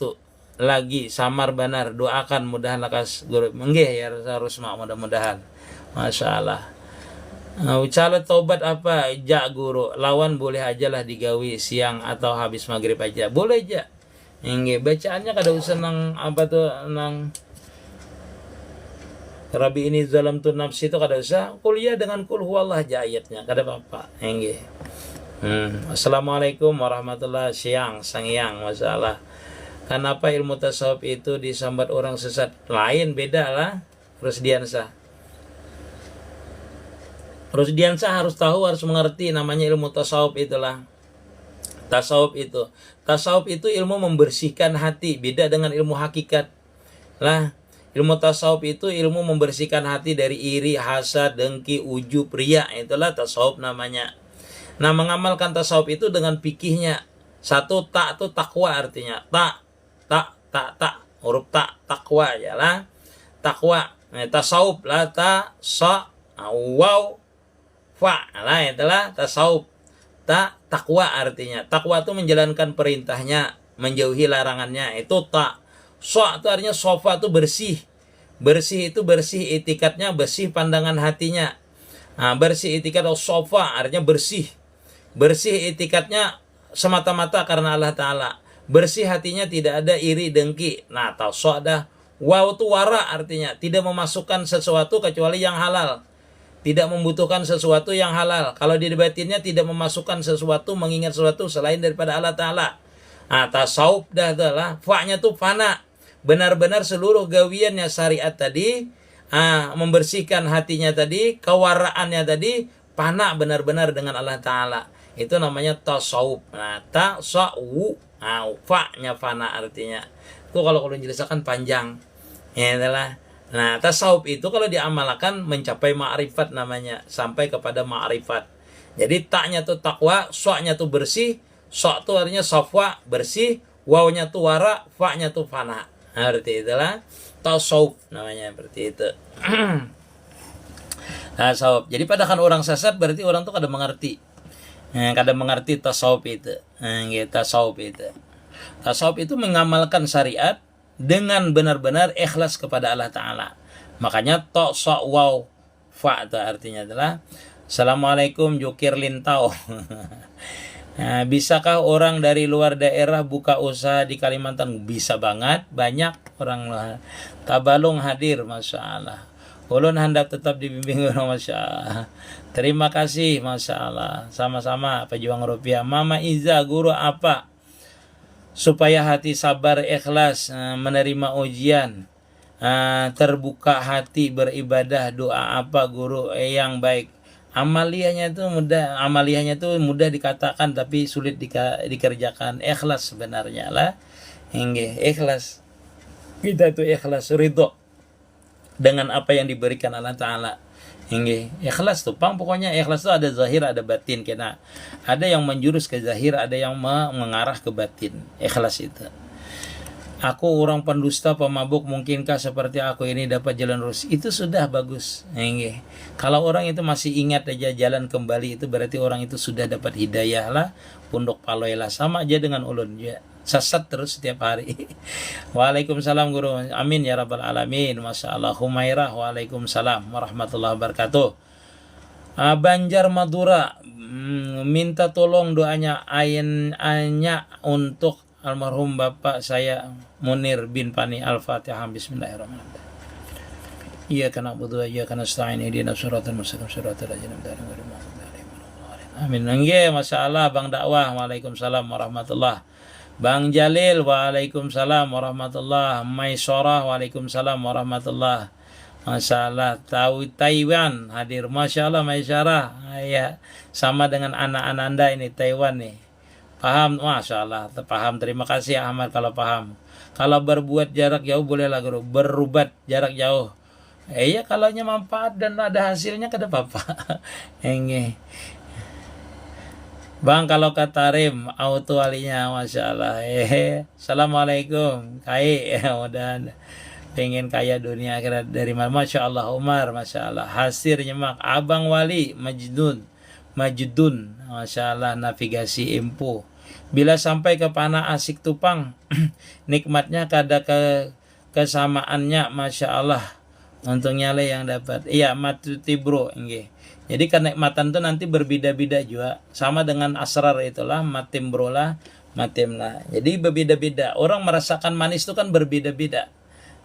[SPEAKER 1] lagi, samar benar. Doakan mudahan lakas guru. Enggih ya harus mudah-mudahan. Masya Allah. Cara taubat apa? Ja guru, lawan boleh aja lah digawi siang atau habis maghrib aja. Boleh aja. Nggih, bacaannya kada usah nang apa tuh nang Rabi ini zalam tu nafsi itu kada usah. Kuliah dengan kul huwallah aja ayatnya, kada apa-apa. Nggih. Assalamualaikum warahmatullahi siang, sangyang masalah. Kenapa ilmu tasawuf itu disambat orang sesat? Lain beda lah. Rusdiansa harus tahu, harus mengerti namanya ilmu tasawuf itulah. Tasawuf itu ilmu membersihkan hati, beda dengan ilmu hakikat. Lah, ilmu tasawuf itu ilmu membersihkan hati dari iri, hasad, dengki, ujub, riya. Itulah tasawuf namanya. Nah, mengamalkan tasawuf itu dengan fikihnya. Satu, tak itu takwa artinya. Tak. Huruf tak, takwa ya lah. Takwa. Nah, tasawuf lah, wow, fa lah itulah tasawuf. Takwa artinya. Takwa itu menjalankan perintahnya, menjauhi larangannya. Itu tak. Itu artinya sofa itu bersih. Bersih itu bersih itikadnya, bersih pandangan hatinya. Nah, bersih itikat sofa artinya bersih. Bersih itikadnya semata-mata karena Allah Ta'ala. Bersih hatinya, tidak ada iri dengki. Nah, tasawuf dah. Wow itu wara artinya. Tidak memasukkan sesuatu kecuali yang halal. Tidak membutuhkan sesuatu yang halal. Kalau di batinnya tidak memasukkan sesuatu, mengingat sesuatu selain daripada Allah Ta'ala. Nah, tasawuf dah adalah fa-nya tuh fana. Benar-benar seluruh gawiannya syariat tadi, membersihkan hatinya tadi, kewaraannya tadi, fana benar-benar dengan Allah Ta'ala. Itu namanya tasawuf. Nah, tasawuf. Nah, fa-nya fana artinya. Itu kalau dijelaskan panjang. Ya adalah. Nah, tasawuf itu kalau diamalkan mencapai ma'rifat namanya, sampai kepada ma'rifat. Jadi taknya tuh takwa, so-nya tuh bersih, so itu artinya safwa, bersih, waw-nya tuh wara, fa-nya tuh fana. Nah, berarti itulah tasawuf namanya, seperti itu. Tasawuf. Jadi padahal orang sesat berarti orang tuh kada mengerti. Kada mengerti tasawuf itu. Tasawuf itu. Tasawuf itu mengamalkan syariat dengan benar-benar ikhlas kepada Allah Ta'ala. Makanya tok sok wow fa itu artinya adalah Assalamualaikum Jukir Lintau. Nah, bisakah orang dari luar daerah buka usaha di Kalimantan? Bisa banget, banyak orang Tabalung hadir, Masya Allah. Ulun hendak tetap dibimbing Masya Allah. Terima kasih, Masya Allah. Sama-sama pejuang rupiah. Mama Iza, guru apa supaya hati sabar ikhlas menerima ujian, terbuka hati beribadah, doa apa guru yang baik? Amaliyahnya itu mudah dikatakan tapi sulit dikerjakan. Ikhlas sebenarnya lah. Ikhlas. Kita itu ikhlas ridho dengan apa yang diberikan Allah Ta'ala. Ikhlas tuh pokoknya ikhlas tuh ada zahir ada batin. Kena ada yang menjurus ke zahir, ada yang mengarah ke batin. Ikhlas itu. Aku orang pendusta, pemabuk, mungkinkah seperti aku ini dapat jalan lurus? Itu sudah bagus. Kalau orang itu masih ingat aja jalan kembali, itu berarti orang itu sudah dapat hidayah lah, punduk paloy lah. Sama aja dengan ulun ya. Sesat terus setiap hari. Waalaikumsalam guru. Amin ya rabbal alamin. Masya Allah. Humairah. Waalaikumsalam warahmatullahi wabarakatuh. Banjar Madura minta tolong doanya ayahnya untuk almarhum bapak saya Munir bin Pani. Al-Fatihah. Bismillahirrahmanirrahim. Iya kana budu iya kana stain ihdinas siratal mustaqim siratal ladzina an'amta alaihim. Amin. Nggih, masyaallah Bang Dakwah. Waalaikumsalam warahmatullahi. Bang Jalil, waalaikumsalam warahmatullah. Maisyarah, waalaikumsalam warahmatullah. Masya Allah. Taiwan hadir. Masya Allah Maisyarah. Ya, sama dengan anak-anak Anda ini Taiwan nih. Paham? Masya Allah. Paham. Terima kasih Ahmad kalau paham. Kalau berbuat jarak jauh bolehlah guru. Berubat jarak jauh. Iya kalau manfaat dan ada hasilnya kada apa-apa. Bang kalau kata Rim auto alinya Masya Allah. Assalamualaikum. Udah pengen kaya dunia akhirat dari mana? Masya Allah. Umar Masya Allah. Hasir nyemak Abang Wali Majidun Masya Allah. Navigasi info. Bila sampai ke panah asik tupang nikmatnya kada kesamaannya Masya Allah. Untungnya le yang dapat. Iya, matuti bro, nggih. Jadi kenikmatan tuh nanti berbeda-beda juga. Sama dengan asrar itulah, matim bro lah, matim lah. Jadi berbeda-beda. Orang merasakan manis itu kan berbeda-beda.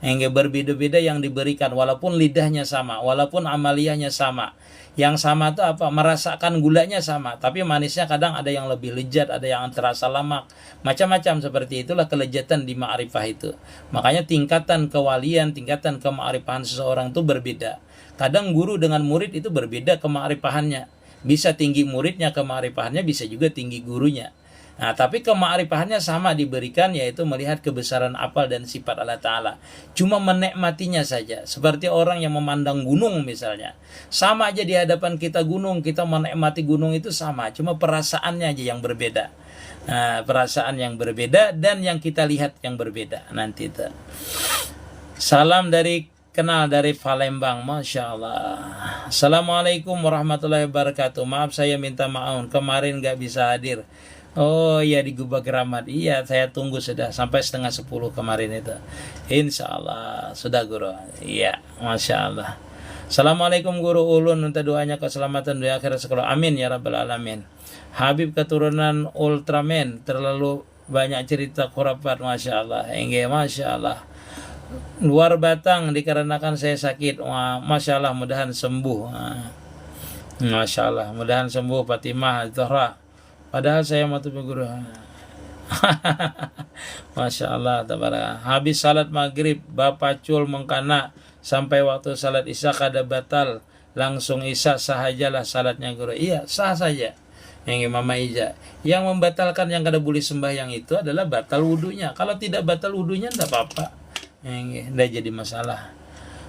[SPEAKER 1] Yang berbeda-beda yang diberikan, walaupun lidahnya sama, walaupun amaliyahnya sama. Yang sama itu apa? Merasakan gulanya sama, tapi manisnya kadang ada yang lebih lezat, ada yang terasa lemak. Macam-macam seperti itulah kelezatan di ma'rifah itu. Makanya tingkatan kewalian, tingkatan kema'rifahan seseorang itu berbeda. Kadang guru dengan murid itu berbeda kema'rifahannya. Bisa tinggi muridnya kema'rifahannya, bisa juga tinggi gurunya. Nah, tapi kema'rifahannya sama diberikan, yaitu melihat kebesaran apal dan sifat Allah Ta'ala. Cuma menikmatinya saja. Seperti orang yang memandang gunung misalnya. Sama aja di hadapan kita gunung, kita menikmati gunung itu sama. Cuma perasaannya aja yang berbeda. Nah, perasaan yang berbeda dan yang kita lihat yang berbeda. Nanti itu. Salam dari kenal dari Palembang, Masya Allah. Assalamualaikum warahmatullahi wabarakatuh. Maaf saya minta maaf, kemarin gak bisa hadir. Oh iya di Gubag Keramat. Iya saya tunggu sudah sampai 9:30 kemarin itu. Insya Allah sudah guru. Iya Masya Allah. Assalamualaikum guru, ulun minta doanya keselamatan di akhir sekolah. Amin ya rabbal alamin. Habib keturunan Ultraman, terlalu banyak cerita khurafat. Masya Allah. Enggak Masya Allah. Luar batang dikarenakan saya sakit. Wah, Masya Allah mudahan sembuh. Masya Allah mudahan sembuh Fatimah Zahra. Padahal saya mau tuh guru. Masya Allah tabarak. Habis salat maghrib Bapak Cul mengkana sampai waktu salat isya kada batal, langsung isya sahajalah salatnya guru. Iya sah saja. Yang Mama Ija, yang membatalkan yang kada boleh sembahyang itu adalah batal wudunya. Kalau tidak batal wudunya tidak apa-apa. Tidak jadi masalah.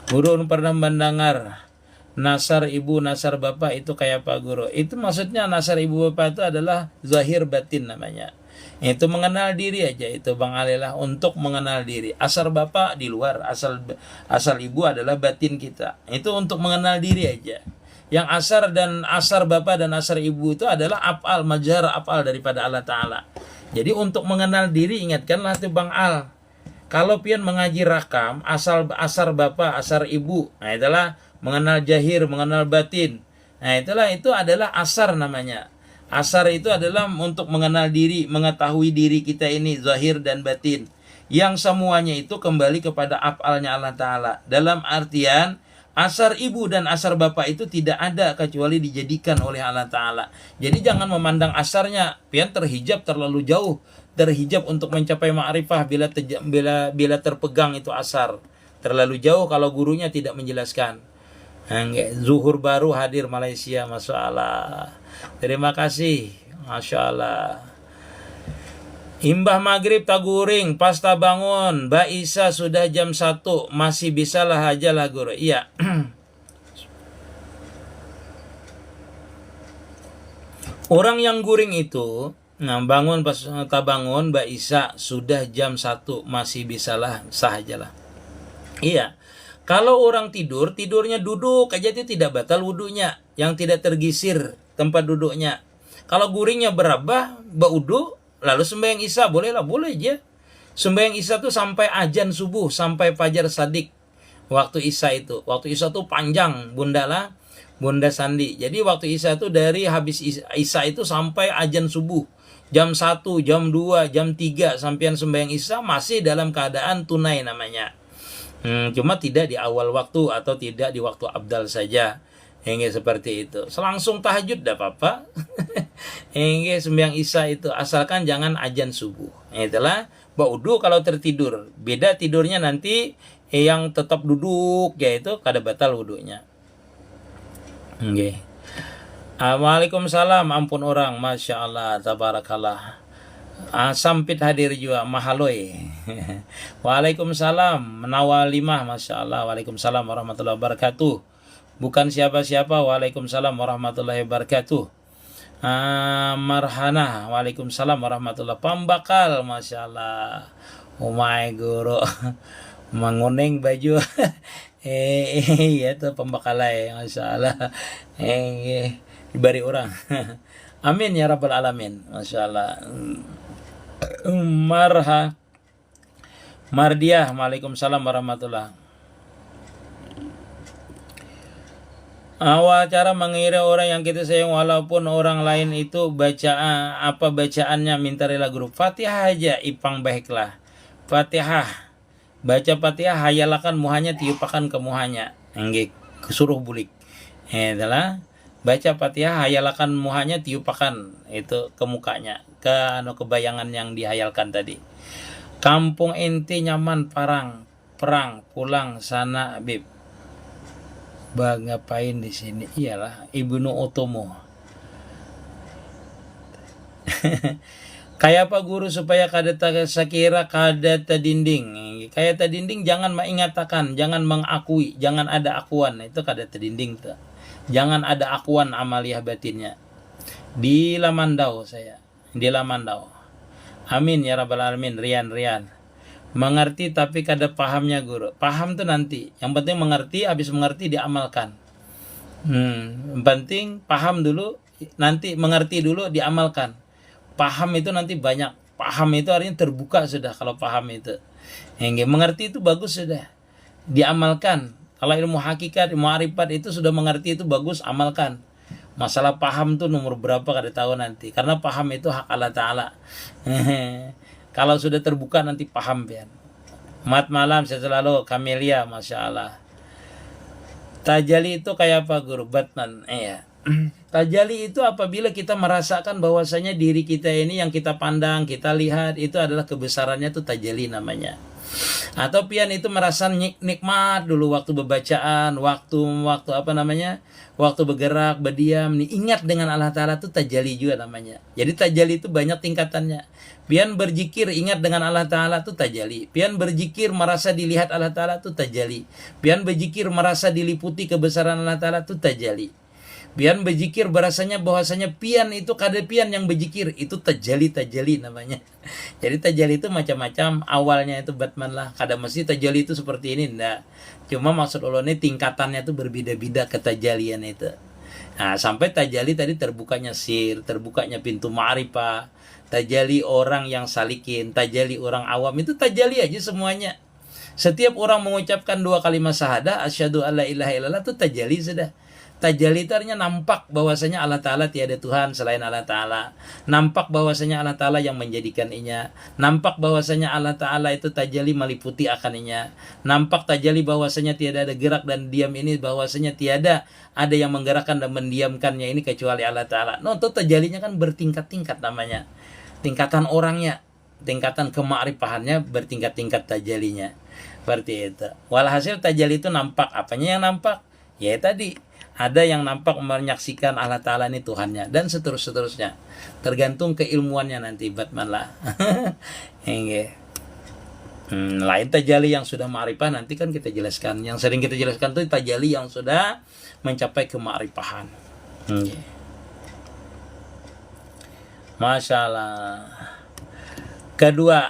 [SPEAKER 1] Guru pernah mendengar nasar ibu, nasar bapak itu kayak Pak Guru. Itu maksudnya nasar ibu bapak itu adalah zahir batin namanya. Itu mengenal diri aja itu Bang Alilah, untuk mengenal diri. Asar bapak di luar, asal ibu adalah batin kita. Itu untuk mengenal diri aja. Yang asar bapak dan asar ibu itu adalah af'al, majhar af'al daripada Allah Ta'ala. Jadi untuk mengenal diri ingatkanlah tuh Bang Al. Kalau pian mengaji rakam, asar bapak, asar ibu, nah itulah mengenal jahir, mengenal batin. Nah itu adalah asar namanya. Asar itu adalah untuk mengenal diri, mengetahui diri kita ini zahir dan batin. Yang semuanya itu kembali kepada af'alnya Allah Ta'ala. Dalam artian asar ibu dan asar bapak itu tidak ada kecuali dijadikan oleh Allah Ta'ala. Jadi jangan memandang asarnya pian terhijab terlalu jauh. Terhijab untuk mencapai ma'rifah bila terpegang itu asar. Terlalu jauh kalau gurunya tidak menjelaskan. Zuhur baru hadir Malaysia, Masya Allah. Terima kasih, Masya Allah. Imbah maghrib taguring, pas bangun, Mbak Isa sudah jam 1, masih bisalah aja lah guru. Iya. Orang yang guring itu, nah bangun pas bangun Mbak Isa sudah jam 1, masih bisalah sah aja lah. Iya. Kalau orang tidur, tidurnya duduk aja itu tidak batal wudunya, yang tidak tergisir tempat duduknya. Kalau guringnya berabah, baudu, lalu sembahyang isya, boleh aja. Sembahyang isya itu sampai azan subuh, sampai fajar sadik. Waktu isya itu panjang, Bunda Sandi. Jadi waktu isya itu dari habis isya itu sampai azan subuh. Jam 1, jam 2, jam 3, sampean sembahyang isya masih dalam keadaan tunai namanya. Cuma tidak di awal waktu atau tidak di waktu abdal saja. Hingga seperti itu. Selangsung tahajud dah apa-apa. Hingga sembahyang isya itu asalkan jangan azan subuh. Itulah baudu kalau tertidur. Beda tidurnya nanti yang tetap duduk yaitu kada batal wudunya. Nggih. Waalaikumsalam, ampun orang, Masya Allah, tabarakallah. Sampit hadir juga Mahaloi. Waalaikumsalam Menawalimah, Masya Allah. Waalaikumsalam warahmatullahi wabarakatuh. Bukan siapa-siapa. Waalaikumsalam warahmatullahi wabarakatuh. Marhana. Waalaikumsalam warahmatullahi wabarakatuh. Pambakal, Masya Allah. Oh my guru. Menguning baju. Ya tuh pembakalai, Masya Allah. Dibari orang. Amin ya rabbal alamin. Masya Allah. Mardiah, waalaikumsalam warahmatullah. Awal cara mengira orang yang kita sayang walaupun orang lain itu apa bacaannya minta rela guru. Fatihah aja ipang baiklah. Fatihah. Baca Fatihah hayalakan muhanya tiupakan ke muhanya. Enggak kesuruh bulik. Itulah baca Fatihah hayalakan muhanya tiupakan itu ke mukanya, ke kebayangan yang dihayalkan tadi. Kampung inti nyaman perang pulang sana Bib. Ngapain di sini? Iyalah, Ibnu Utomo. Kayak apa guru supaya kada sakira kada tadinding. Kayak tadinding jangan mengatakan, jangan mengakui, jangan ada akuan. Itu kada tadinding tuh. Jangan ada akuan amaliyah batinnya. Di Lamandau saya. Di Lamandau. Amin ya rabbal alamin. Rian. Mengerti tapi kada pahamnya guru. Paham tuh nanti. Yang penting mengerti, habis mengerti diamalkan. Yang penting paham dulu, nanti mengerti dulu diamalkan. Paham itu nanti banyak. Paham itu artinya terbuka sudah kalau paham itu. Yang mengerti itu bagus sudah. Diamalkan. Kalau ilmu hakikat, ilmu arifat itu sudah mengerti itu bagus, amalkan. Masalah paham tuh nomor berapa kada tahu nanti. Karena paham itu hak Allah Ta'ala. Kalau sudah terbuka nanti paham pian. Mat malam saya selalu Kamelia, Masya Allah. Tajali itu kayak apa guru? Batman. Iya. Tajali itu apabila kita merasakan bahwasanya diri kita ini yang kita pandang, kita lihat itu adalah kebesarannya, itu tajali namanya. Atau pian itu merasa nikmat dulu waktu bebacaan, waktu waktu bergerak, berdiam, nih ingat dengan Allah Ta'ala itu tajali juga namanya. Jadi tajali itu banyak tingkatannya. Pian berzikir ingat dengan Allah Ta'ala itu tajali. Pian berzikir merasa dilihat Allah Ta'ala itu tajali. Pian berzikir merasa diliputi kebesaran Allah Ta'ala itu tajali. Pian berzikir berasanya bahwasanya pian itu kada pian yang berzikir, itu tajali namanya. Jadi tajali itu macam-macam, awalnya itu Batman lah, kada mesti tajali itu seperti ini ndak. Cuma maksud Allah ini tingkatannya itu berbeda-beda ketajalian itu. Nah, sampai tajali tadi terbukanya sir, terbukanya pintu ma'rifah, tajali orang yang salikin, tajali orang awam, itu tajali aja semuanya. Setiap orang mengucapkan 2 kalimat syahadah, asyhadu alla ilaha illallah, itu tajali sudah. Tajali itu artinya nampak bahwasanya Allah Ta'ala tiada Tuhan selain Allah Ta'ala. Nampak bahwasanya Allah Ta'ala yang menjadikan inya. Nampak bahwasanya Allah Ta'ala itu tajali meliputi akan inya. Nampak tajali bahwasanya tiada ada gerak dan diam ini, bahwasanya tiada ada yang menggerakkan dan mendiamkannya ini kecuali Allah Ta'ala. No, itu tajalinya kan bertingkat-tingkat namanya. Tingkatan orangnya, tingkatan kema'rifahannya bertingkat-tingkat tajalinya. Seperti itu. Walhasil tajali itu nampak. Apanya yang nampak? Ya tadi. Ada yang nampak menyaksikan Allah Ta'ala ini Tuhannya, dan seterusnya. Tergantung keilmuannya nanti Batman lah. Lain tajali yang sudah ma'rifah nanti kan kita jelaskan. Yang sering kita jelaskan itu tajali yang sudah mencapai kema'rifahan. Masya Allah. Kedua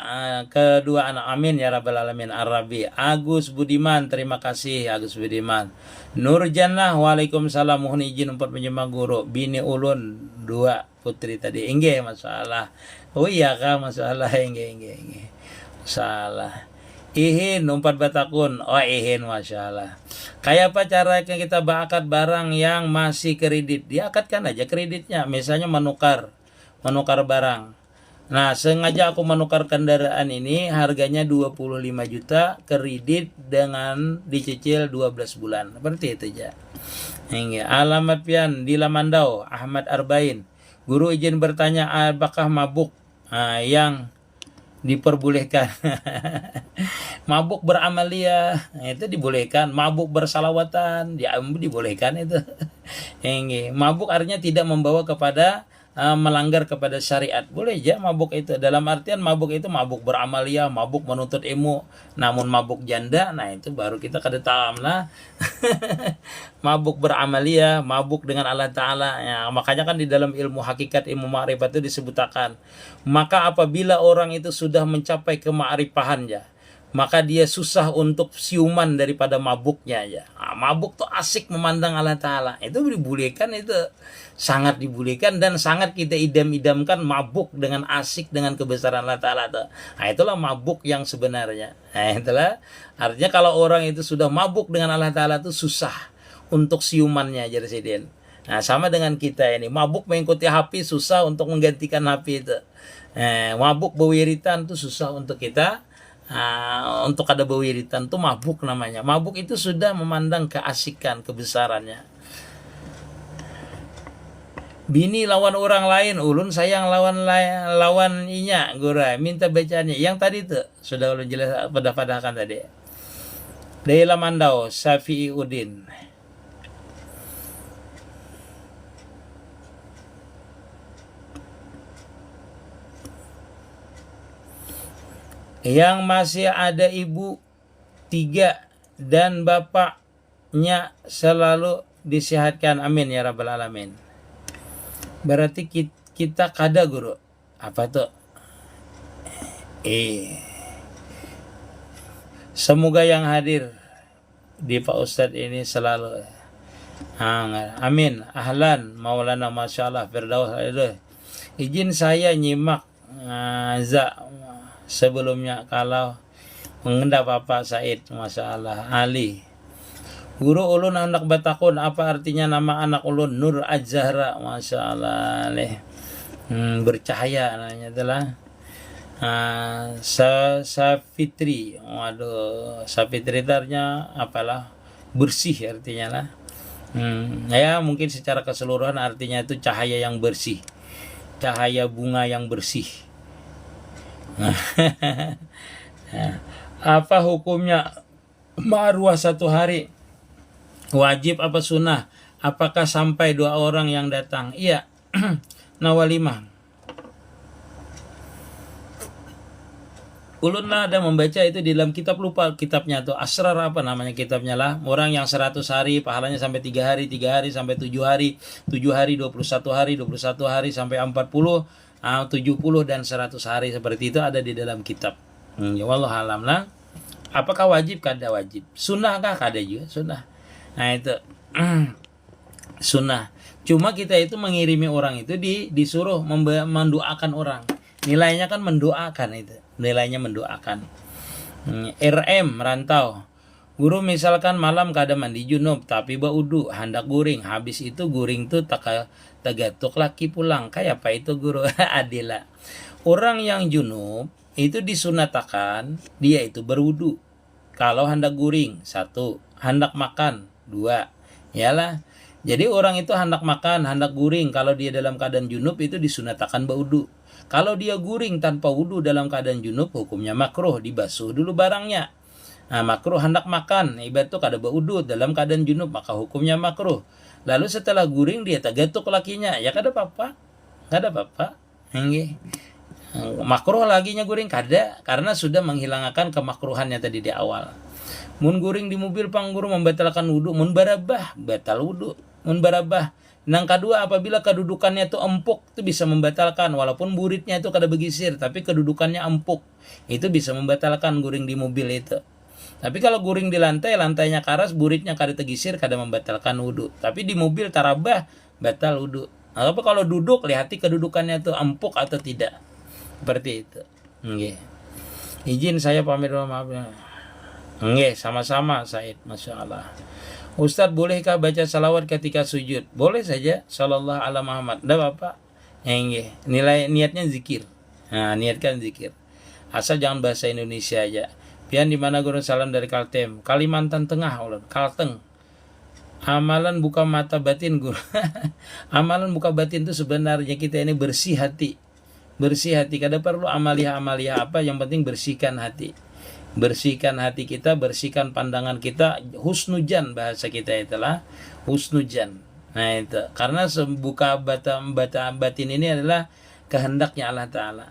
[SPEAKER 1] anak, amin ya rabbal alamin. Arabi Agus Budiman, terima kasih Agus Budiman. Nurjannah, waalaikumsalam, mohon izin untuk menjemah guru. Bini ulun 2 putri tadi. Inge masalah. Oh iya kah masalah inge. Salah. Ihin 4 batakun. Oh ihin masalah. Kayak apa cara kita bakat barang yang masih kredit? Diakatkan aja kreditnya. Misalnya menukar barang. Nah, sengaja aku menukar kendaraan ini harganya 25 juta, kredit dengan dicicil 12 bulan. Seperti itu aja. Alamat pian di Lamandau, Ahmad Arbain. Guru izin bertanya, apakah mabuk yang diperbolehkan? Mabuk beramalia itu dibolehkan, mabuk bersalawatan dibolehkan itu. Mabuk artinya tidak membawa kepada melanggar kepada syariat. Boleh aja mabuk itu. Dalam artian mabuk itu mabuk beramalia, mabuk menuntut ilmu. Namun mabuk janda, nah itu baru kita kada tahu lah. Mabuk beramalia, mabuk dengan Allah Ta'ala. Ya, makanya kan di dalam ilmu hakikat, ilmu ma'rifat itu disebutakan. Maka apabila orang itu sudah mencapai kema'rifahannya, maka dia susah untuk siuman daripada mabuknya aja. Mabuk tuh asik memandang Allah Ta'ala. Itu dibolehkan, itu sangat dibolehkan, dan sangat kita idam-idamkan mabuk dengan asik dengan kebesaran Allah Ta'ala tuh. Nah, itulah mabuk yang sebenarnya. Nah, itulah artinya kalau orang itu sudah mabuk dengan Allah Ta'ala itu susah untuk siumannya aja Residen. Nah, sama dengan kita ini, mabuk mengikuti HP, susah untuk menggantikan HP itu. Mabuk bewiritan tuh susah untuk kita. Untuk ada bewiritan tuh mabuk namanya. Mabuk itu sudah memandang keasikan, kebesarannya. Bini lawan orang lain, ulun sayang lawan inya, gura minta bacanya. Yang tadi tuh sudah ulun jelas padahkan tadi. Daila Mandau, Syafi'i Udin. Yang masih ada ibu 3 dan bapaknya selalu disehatkan, amin ya rabbal alamin. Berarti kita kada guru. Apa tuh? Semoga yang hadir di Pak Ustadz ini selalu amin. Ahlan Maulana Masya Allah Firdaus. Izin saya nyimak sebelumnya kalau mengendap Bapak Said, Masya Allah. Ali, guru ulun anak batakun, apa artinya nama anak ulun? Nur Az-Zahra, Masya Allah. Bercahaya namanya adalah Safitri. Waduh, Safitri artinya apalah? Bersih artinya lah. Ya mungkin secara keseluruhan artinya itu cahaya yang bersih, cahaya bunga yang bersih. Apa hukumnya marwah 1 hari? Wajib apa sunnah? Apakah sampai 2 orang yang datang? Iya. Nawalimah. Ulun lah ada membaca itu di dalam kitab, lupa kitabnya tuh, Asrar apa namanya kitabnya lah. Orang yang 100 hari pahalanya sampai 3 hari, 3 hari sampai 7 hari, 7 hari 21 hari, 21 hari sampai 40, 70 dan 100 hari, seperti itu ada di dalam kitab. Ya wallahu alam lah. Apakah wajib? Kada wajib. Sunnah kah? Kada juga sunnah. Nah itu sunnah. Cuma kita itu mengirimi orang itu disuruh mendoakan orang. Nilainya kan mendoakan itu. Nilainya mendoakan. RM merantau. Guru misalkan malam kada mandi junub tapi baudu hendak guring, habis itu guring tuh tagatuk laki pulang. Kayak apa itu guru? Adila. Orang yang junub itu disunatakan dia itu berwudu kalau hendak guring 1, hendak makan 2. Yalah. Jadi orang itu hendak makan, hendak guring kalau dia dalam keadaan junub itu disunatakan berwudu. Kalau dia guring tanpa wudu dalam keadaan junub, hukumnya makruh, dibasuh dulu barangnya. Nah, makruh hendak makan, ibarat itu kada berwudu dalam keadaan junub, maka hukumnya makruh. Lalu setelah guring dia tagatuk lakinya, ya kada apa-apa. Kada apa-apa. Makruh laginya guring kada, karena sudah menghilangkan kemakruhannya tadi di awal. Mun guring di mobil pangguru membatalkan wudu, mun barabah batal wudu, mun barabah. Yang kedua, apabila kedudukannya itu empuk, itu bisa membatalkan. Walaupun buritnya itu kada begisir, tapi kedudukannya empuk, itu bisa membatalkan guring di mobil itu. Tapi kalau guring di lantai, lantainya karas, buritnya kada tegisir, kada membatalkan wudu. Tapi di mobil tarabah, batal wudu. Apa kalau duduk, lihati kedudukannya itu empuk atau tidak. Seperti itu. Izin saya pamit, maaf. Sama-sama Said, Masya Allah. Ustadz, bolehkah baca salawat ketika sujud? Boleh saja, sallallahu ala Muhammad. Dah Bapak. Nilai niatnya zikir. Nah, niatkan zikir. Asal jangan bahasa Indonesia aja. Pian di mana guru salam dari Kaltem, Kalimantan Tengah, Kalteng. Amalan buka mata batin guru. Amalan buka batin itu sebenarnya kita ini bersih hati. Bersih hati. Kada perlu amalia-amalia apa, yang penting bersihkan hati. Bersihkan hati kita, bersihkan pandangan kita. Husnujan bahasa kita itulah husnujan. Nah itu karena buka batin ini adalah kehendaknya Allah Ta'ala.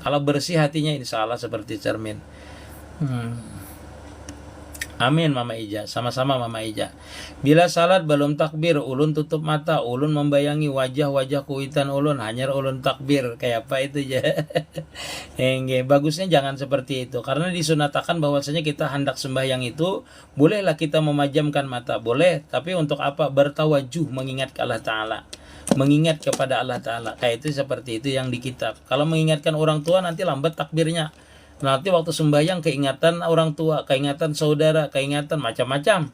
[SPEAKER 1] Kalau bersih hatinya insya Allah seperti cermin. Amin Mama Ija, sama-sama Mama Ija. Bila salat belum takbir, ulun tutup mata, ulun membayangi wajah-wajah kuitan ulun, hanya ulun takbir. Kayak apa itu ya? Bagusnya jangan seperti itu, karena disunatakan bahwasanya kita hendak sembahyang itu, bolehlah kita memajamkan mata, boleh. Tapi untuk apa? Bertawajuh, mengingat ke Allah Ta'ala, mengingat kepada Allah Ta'ala. Kayak itu, seperti itu yang di kitab. Kalau mengingatkan orang tua nanti lambat takbirnya. Nanti waktu sembahyang keingatan orang tua, keingatan saudara, keingatan macam-macam.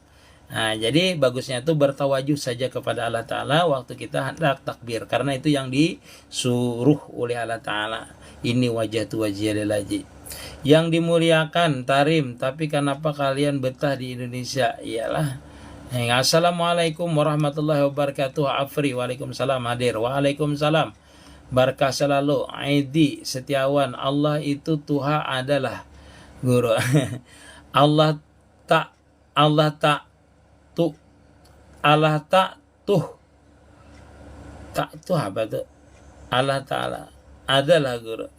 [SPEAKER 1] Nah, jadi bagusnya itu bertawajuh saja kepada Allah Ta'ala waktu kita hendak takbir. Karena itu yang disuruh oleh Allah Ta'ala. Ini wajah tu wajah lillahi. Yang dimuliakan Tarim, tapi kenapa kalian betah di Indonesia? Iyalah. Assalamualaikum warahmatullahi wabarakatuh. Afri, waalaikumsalam. Hadir, waalaikumsalam. Barkah selalu. Aidi Setiawan, Allah itu Tuhan adalah guru. Allah tak tuh, Allah tak tuh apa tuh? Allah Ta'ala adalah guru.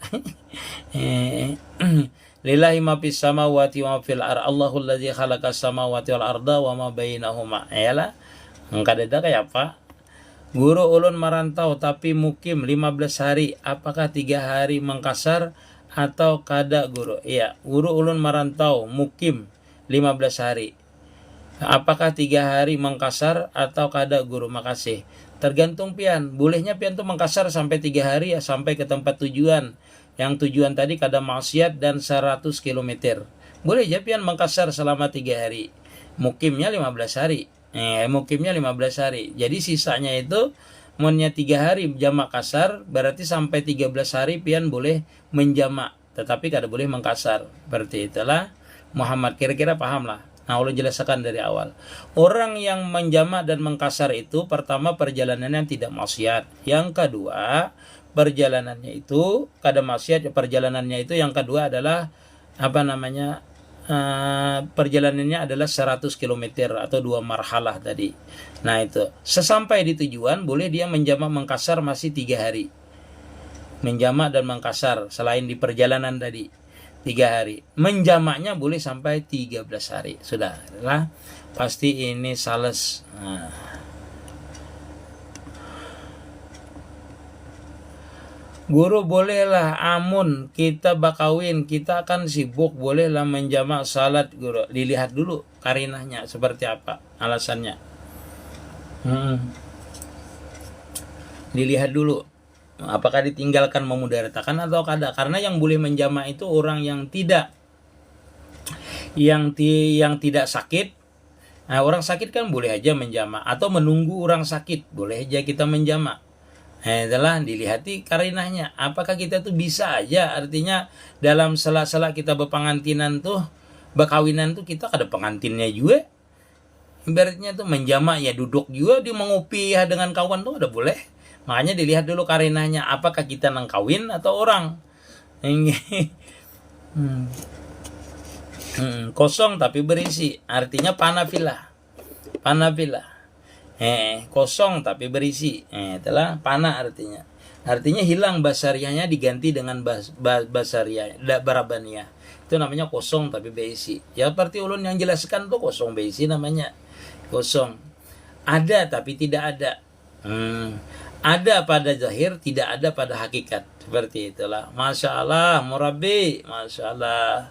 [SPEAKER 1] Lillahi ma fis samawati wa ma fil ard. Allahul ladzi khalaqas samawati wal arda wa ma bainahuma. Ayalah. Engka deda kayak apa? Guru ulun merantau tapi mukim 15 hari. Apakah 3 hari mengkasar atau kada guru? Iya, guru ulun merantau mukim 15 hari. Apakah 3 hari mengkasar atau kada guru? Makasih. Tergantung pian. Bolehnya pian tuh mengkasar sampai 3 hari ya, sampai ke tempat tujuan. Yang tujuan tadi kada maksiat dan 100 km. Boleh aja pian mengkasar selama 3 hari. Mukimnya 15 hari. Mukimnya 15 hari. Jadi sisanya itu monnya 3 hari jamak kasar, berarti sampai 13 hari pian boleh menjamak, tetapi kada boleh mengkasar. Berarti itulah Muhammad, kira-kira paham lah. Nah, ulun jelaskan dari awal. Orang yang menjamak dan mengkasar itu pertama perjalanannya tidak maksiat. Yang kedua, perjalanannya itu kada maksiat, perjalanannya itu yang kedua adalah apa namanya? Perjalanannya adalah 100 km atau 2 marhalah tadi. Nah itu, sesampai di tujuan boleh dia menjamak mengkasar masih 3 hari. Menjamak dan mengkasar selain di perjalanan tadi 3 hari. Menjamaknya boleh sampai 13 hari. Sudah lah, pasti ini sales. Guru bolehlah amun kita bakawin, kita akan sibuk, bolehlah menjamak salat guru. Dilihat dulu karinahnya seperti apa, alasannya. Dilihat dulu apakah ditinggalkan memudaratakan atau kada. Karena yang boleh menjamak itu orang yang tidak sakit. Nah, orang sakit kan boleh aja menjamak, atau menunggu orang sakit boleh aja kita menjamak. Adalah dilihati karinahnya. Apakah kita tuh bisa aja, artinya dalam sela-sela kita berpengantinan tuh, berkawinan tuh kita ada pengantinnya juga. Ibaratnya tuh menjamak ya duduk juga di mengopi ya dengan kawan tuh udah boleh. Makanya dilihat dulu karinahnya, apakah kita nang kawin atau orang. Kosong tapi berisi, artinya panafilah. Kosong tapi berisi. Itulah panah artinya. Artinya hilang basariahnya diganti dengan basariah, barabaniyah. Itu namanya kosong tapi berisi. Ya seperti ulun yang jelaskan tuh kosong berisi namanya. Kosong. Ada tapi tidak ada. Ada pada zahir, tidak ada pada hakikat. Seperti itulah. Masya Allah, murabi. Masya Allah.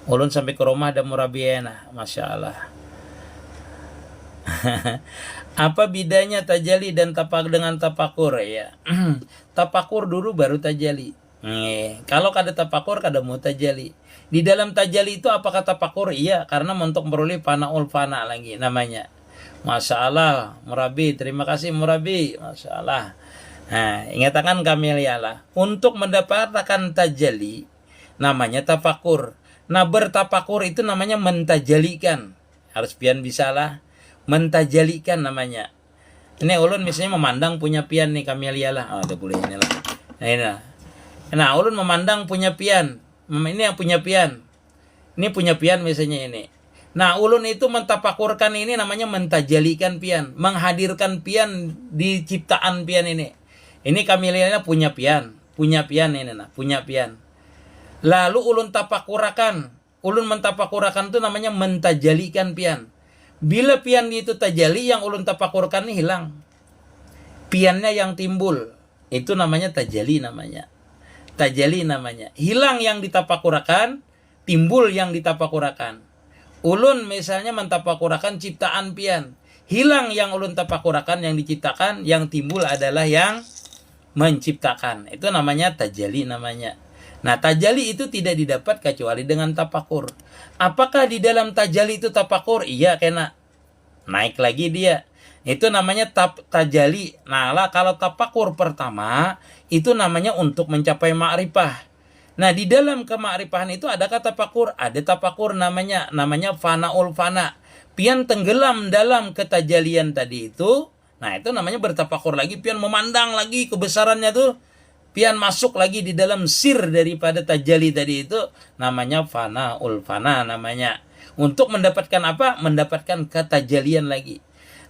[SPEAKER 1] Ulun sampai ke rumah ada murabiena. Masya Allah. Apa bedanya tajali dan dengan tapakur ya? Tapakur dulu baru tajali. Kalau kada tapakur kada mau tajali. Di dalam tajali itu apakah tapakur? Iya, karena untuk meroleh panaul fana lagi namanya. Masya Allah, murabi, terima kasih murabi. Masya Allah. Nah, ingatakan kami lialah. Untuk mendapatkan tajali namanya tapakur. Nah, bertapakur itu namanya mentajalikan. Harus pian bisa lah. Mentajalikan namanya. Ini ulun misalnya memandang punya pian nih kami lialah. Udah boleh ini lah. Nah, ulun memandang punya pian. Ini yang punya pian. Ini punya pian misalnya ini. Nah, ulun itu mentapakurkan ini namanya mentajalikan pian, menghadirkan pian di ciptaan pian ini. Ini kami lialah punya pian ini nah, punya pian. Lalu ulun tapakurakan. Ulun mentapakurakan itu namanya mentajalikan pian. Bila pian itu tajali, yang ulun tapakurkan ini hilang. Piannya yang timbul. Itu namanya tajali namanya. Tajali namanya. Hilang yang ditapakurakan, timbul yang ditapakurakan. Ulun misalnya mentapakurakan ciptaan pian. Hilang yang ulun tapakurakan, yang diciptakan, yang timbul adalah yang menciptakan. Itu namanya tajali namanya. Nah, tajali itu tidak didapat kecuali dengan tapakur. Apakah di dalam tajali itu tapakur? Iya, kena. naik lagi dia. Itu namanya tajali. Nah lah, kalau tapakur pertama itu namanya untuk mencapai ma'rifah. Nah di dalam kema'rifahan itu ada kata tapakur, ada tapakur namanya fanaul fana. Pian tenggelam dalam ketajalian tadi itu. Nah itu namanya bertapakur lagi, pian memandang lagi kebesarannya tuh. Pian masuk lagi di dalam sir daripada tajali tadi itu, namanya fanaul fana namanya. Untuk mendapatkan apa? Mendapatkan ketajalian lagi.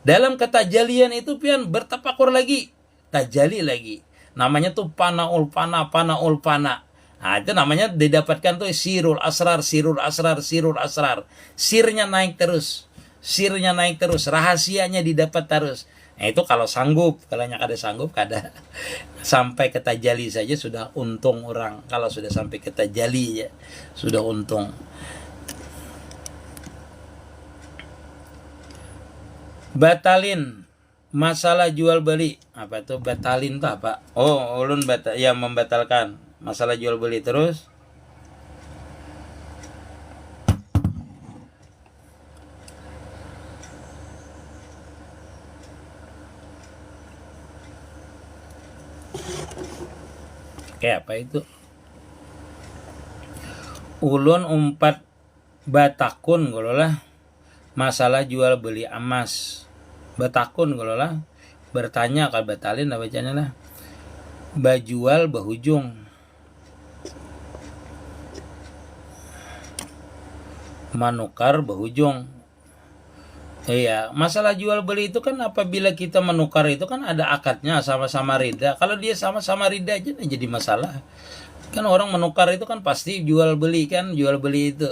[SPEAKER 1] Dalam ketajalian itu pian bertapakur lagi, tajali lagi. Namanya tuh panaul pana, panaul pana. Nah, itu namanya didapatkan tuh sirul asrar, sirul asrar, sirul asrar. Sirnya naik terus. Sirnya naik terus, rahasianya didapat terus. Nah, itu kalau sanggup, kalau kada sanggup kada. Sampai ke tajali saja sudah untung orang. Kalau sudah sampai ke tajali ya, sudah untung. Batalin masalah jual beli. Apa itu batalin tuh apa? Oh, ulun ya membatalkan masalah jual beli. Terus kayak apa itu? Ulun umpat batakun gololah masalah jual beli emas. Batakun gololah bertanya kalau batalin apa bacanya lah. Bajual bahujung. Manukar bahujung. Iya, masalah jual beli itu kan apabila kita menukar itu kan ada akadnya sama-sama rida. Kalau dia sama-sama rida aja jadi masalah. Kan orang menukar itu kan pasti jual beli kan, jual beli itu.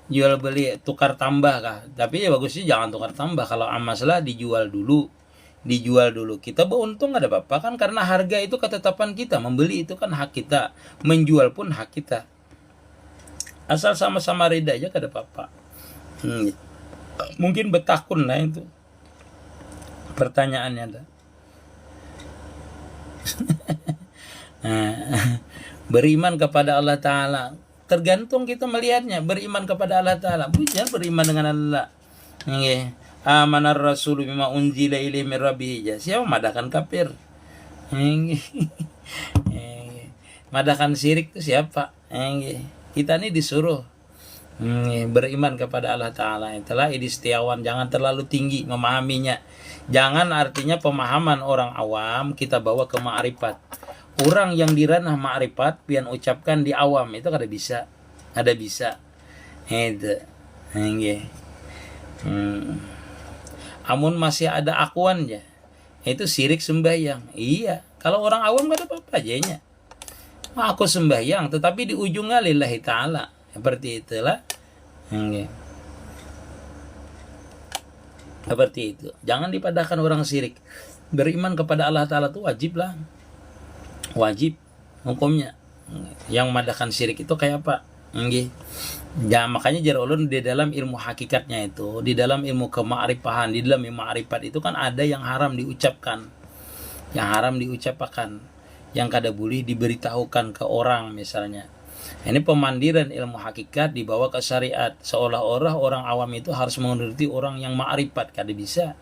[SPEAKER 1] Jual beli tukar tambah kah? Tapi ya bagusnya jangan tukar tambah. Kalau emas lah dijual dulu. Dijual dulu. Kita beruntung ada apa-apa kan, karena harga itu ketetapan kita. Membeli itu kan hak kita. Menjual pun hak kita. Asal sama-sama rida aja kada apa-apa. Mungkin betakun lah itu pertanyaannya ada. Beriman kepada Allah Ta'ala, tergantung kita melihatnya. Beriman kepada Allah Ta'ala, bukan beriman dengan Allah. Amanar Rasul bima unzila ilaihi min rabbih. Siapa madahkan kafir? Madahkan syirik itu siapa? Kita ini disuruh beriman kepada Allah Ta'ala. Itulah istiawan, jangan terlalu tinggi memahaminya. Jangan artinya pemahaman orang awam kita bawa ke ma'rifat. Orang yang di ranah ma'rifat pian ucapkan di awam itu kada bisa. Ada bisa. Itu. Amun masih ada akuan ya. Itu syirik sembahyang. Iya, kalau orang awam kada apa-apa ajanya. Aku sembahyang tetapi di ujungnya lillahi ta'ala. Seperti itulah. Seperti itu. Jangan dipadahkan orang syirik. Beriman kepada Allah Ta'ala itu wajib lah. Wajib hukumnya. Yang madahkan syirik itu kayak apa? Ya, makanya jar ulun di dalam ilmu hakikatnya itu, di dalam ilmu kema'rifahan, di dalam ilmu ma'rifat itu kan ada yang haram diucapkan. Yang haram diucapkan. Yang kada boleh diberitahukan ke orang misalnya. Ini pemandiran ilmu hakikat dibawa ke syariat. Seolah-olah orang awam itu harus mengerti orang yang ma'rifat. Kada bisa.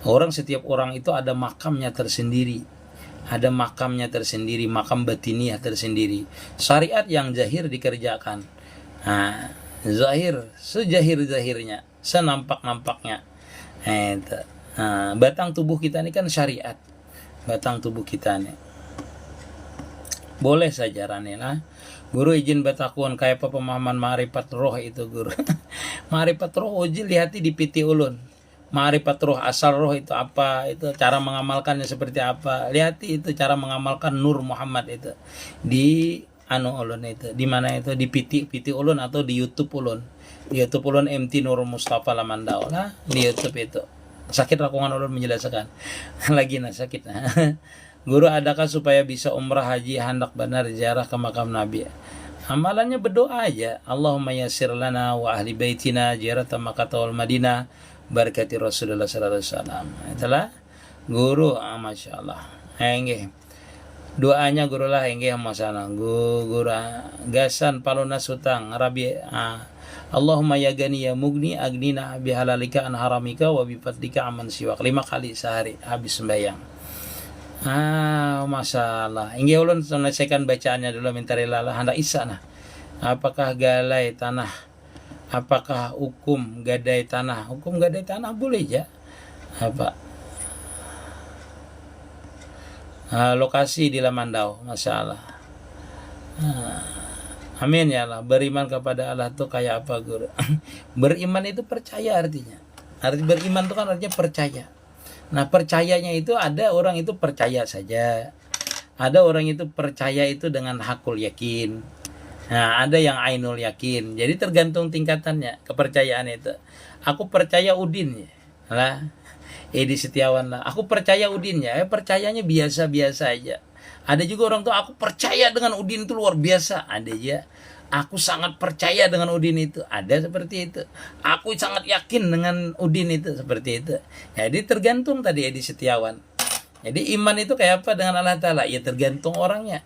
[SPEAKER 1] Setiap orang itu ada makamnya tersendiri. Ada makamnya tersendiri, makam batiniah tersendiri. Syariat yang zahir dikerjakan. Nah, zahir, sejahir-zahirnya, senampak-nampaknya. Batang tubuh kita ini kan syariat. Batang tubuh kita ini. Boleh saja ranela. Guru izin batakuan kayak apa pemahaman ma'rifat roh itu guru. Ma'rifat roh uji lihati di piti ulun. Ma'rifat roh, asal roh itu apa, itu cara mengamalkannya seperti apa. Lihati itu cara mengamalkan Nur Muhammad itu. Di ulun itu, di mana itu, di piti ulun atau di YouTube ulun. Di YouTube ulun MT Nur Mustafa Lamandau lah, di YouTube itu. Sakit rakungan ulun menjelaskan. Lagi sakit. Guru, adakah supaya bisa umrah haji hendak benar ziarah ke makam Nabi? Amalannya berdoa aja. Allahumma yassir lana wa ahli baitina ziarah Makkah wal Madinah barakati Rasulullah sallallahu alaihi wasallam. Itulah guru, masya Allah. Doanya guru lah inggih masana guru gasan paluna sutang rabi Allahumma ya gani ya mugni agnina bihalalika an haramika wa bi fadlika aman siwak 5 kali sehari habis sembahyang. Masalah inggih ulun selesaikan bacaannya dulu minta rilalah hendak isa nah. Apakah galai tanah, apakah hukum gadai tanah? Hukum gadai tanah boleh ya apa lokasi di Lamandau, masalah. Amin ya Allah. Beriman kepada Allah tuh kayak apa guru? Beriman itu percaya artinya. Arti beriman itu kan artinya percaya. Nah percayanya itu ada orang itu percaya saja. Ada orang itu percaya itu dengan hakul yakin. Nah ada yang ainul yakin. Jadi tergantung tingkatannya kepercayaan itu. Aku percaya Udin ya. Lah. Edi Setiawan lah. Aku percaya Udin ya. Percayanya biasa-biasa aja. Ada juga orang tuh aku percaya dengan Udin itu luar biasa. Ada ya. Aku sangat percaya dengan Udin itu. Ada seperti itu. Aku sangat yakin dengan Udin itu seperti itu. Jadi tergantung tadi Edi Setiawan. Jadi iman itu kayak apa dengan Allah Ta'ala? Ya tergantung orangnya.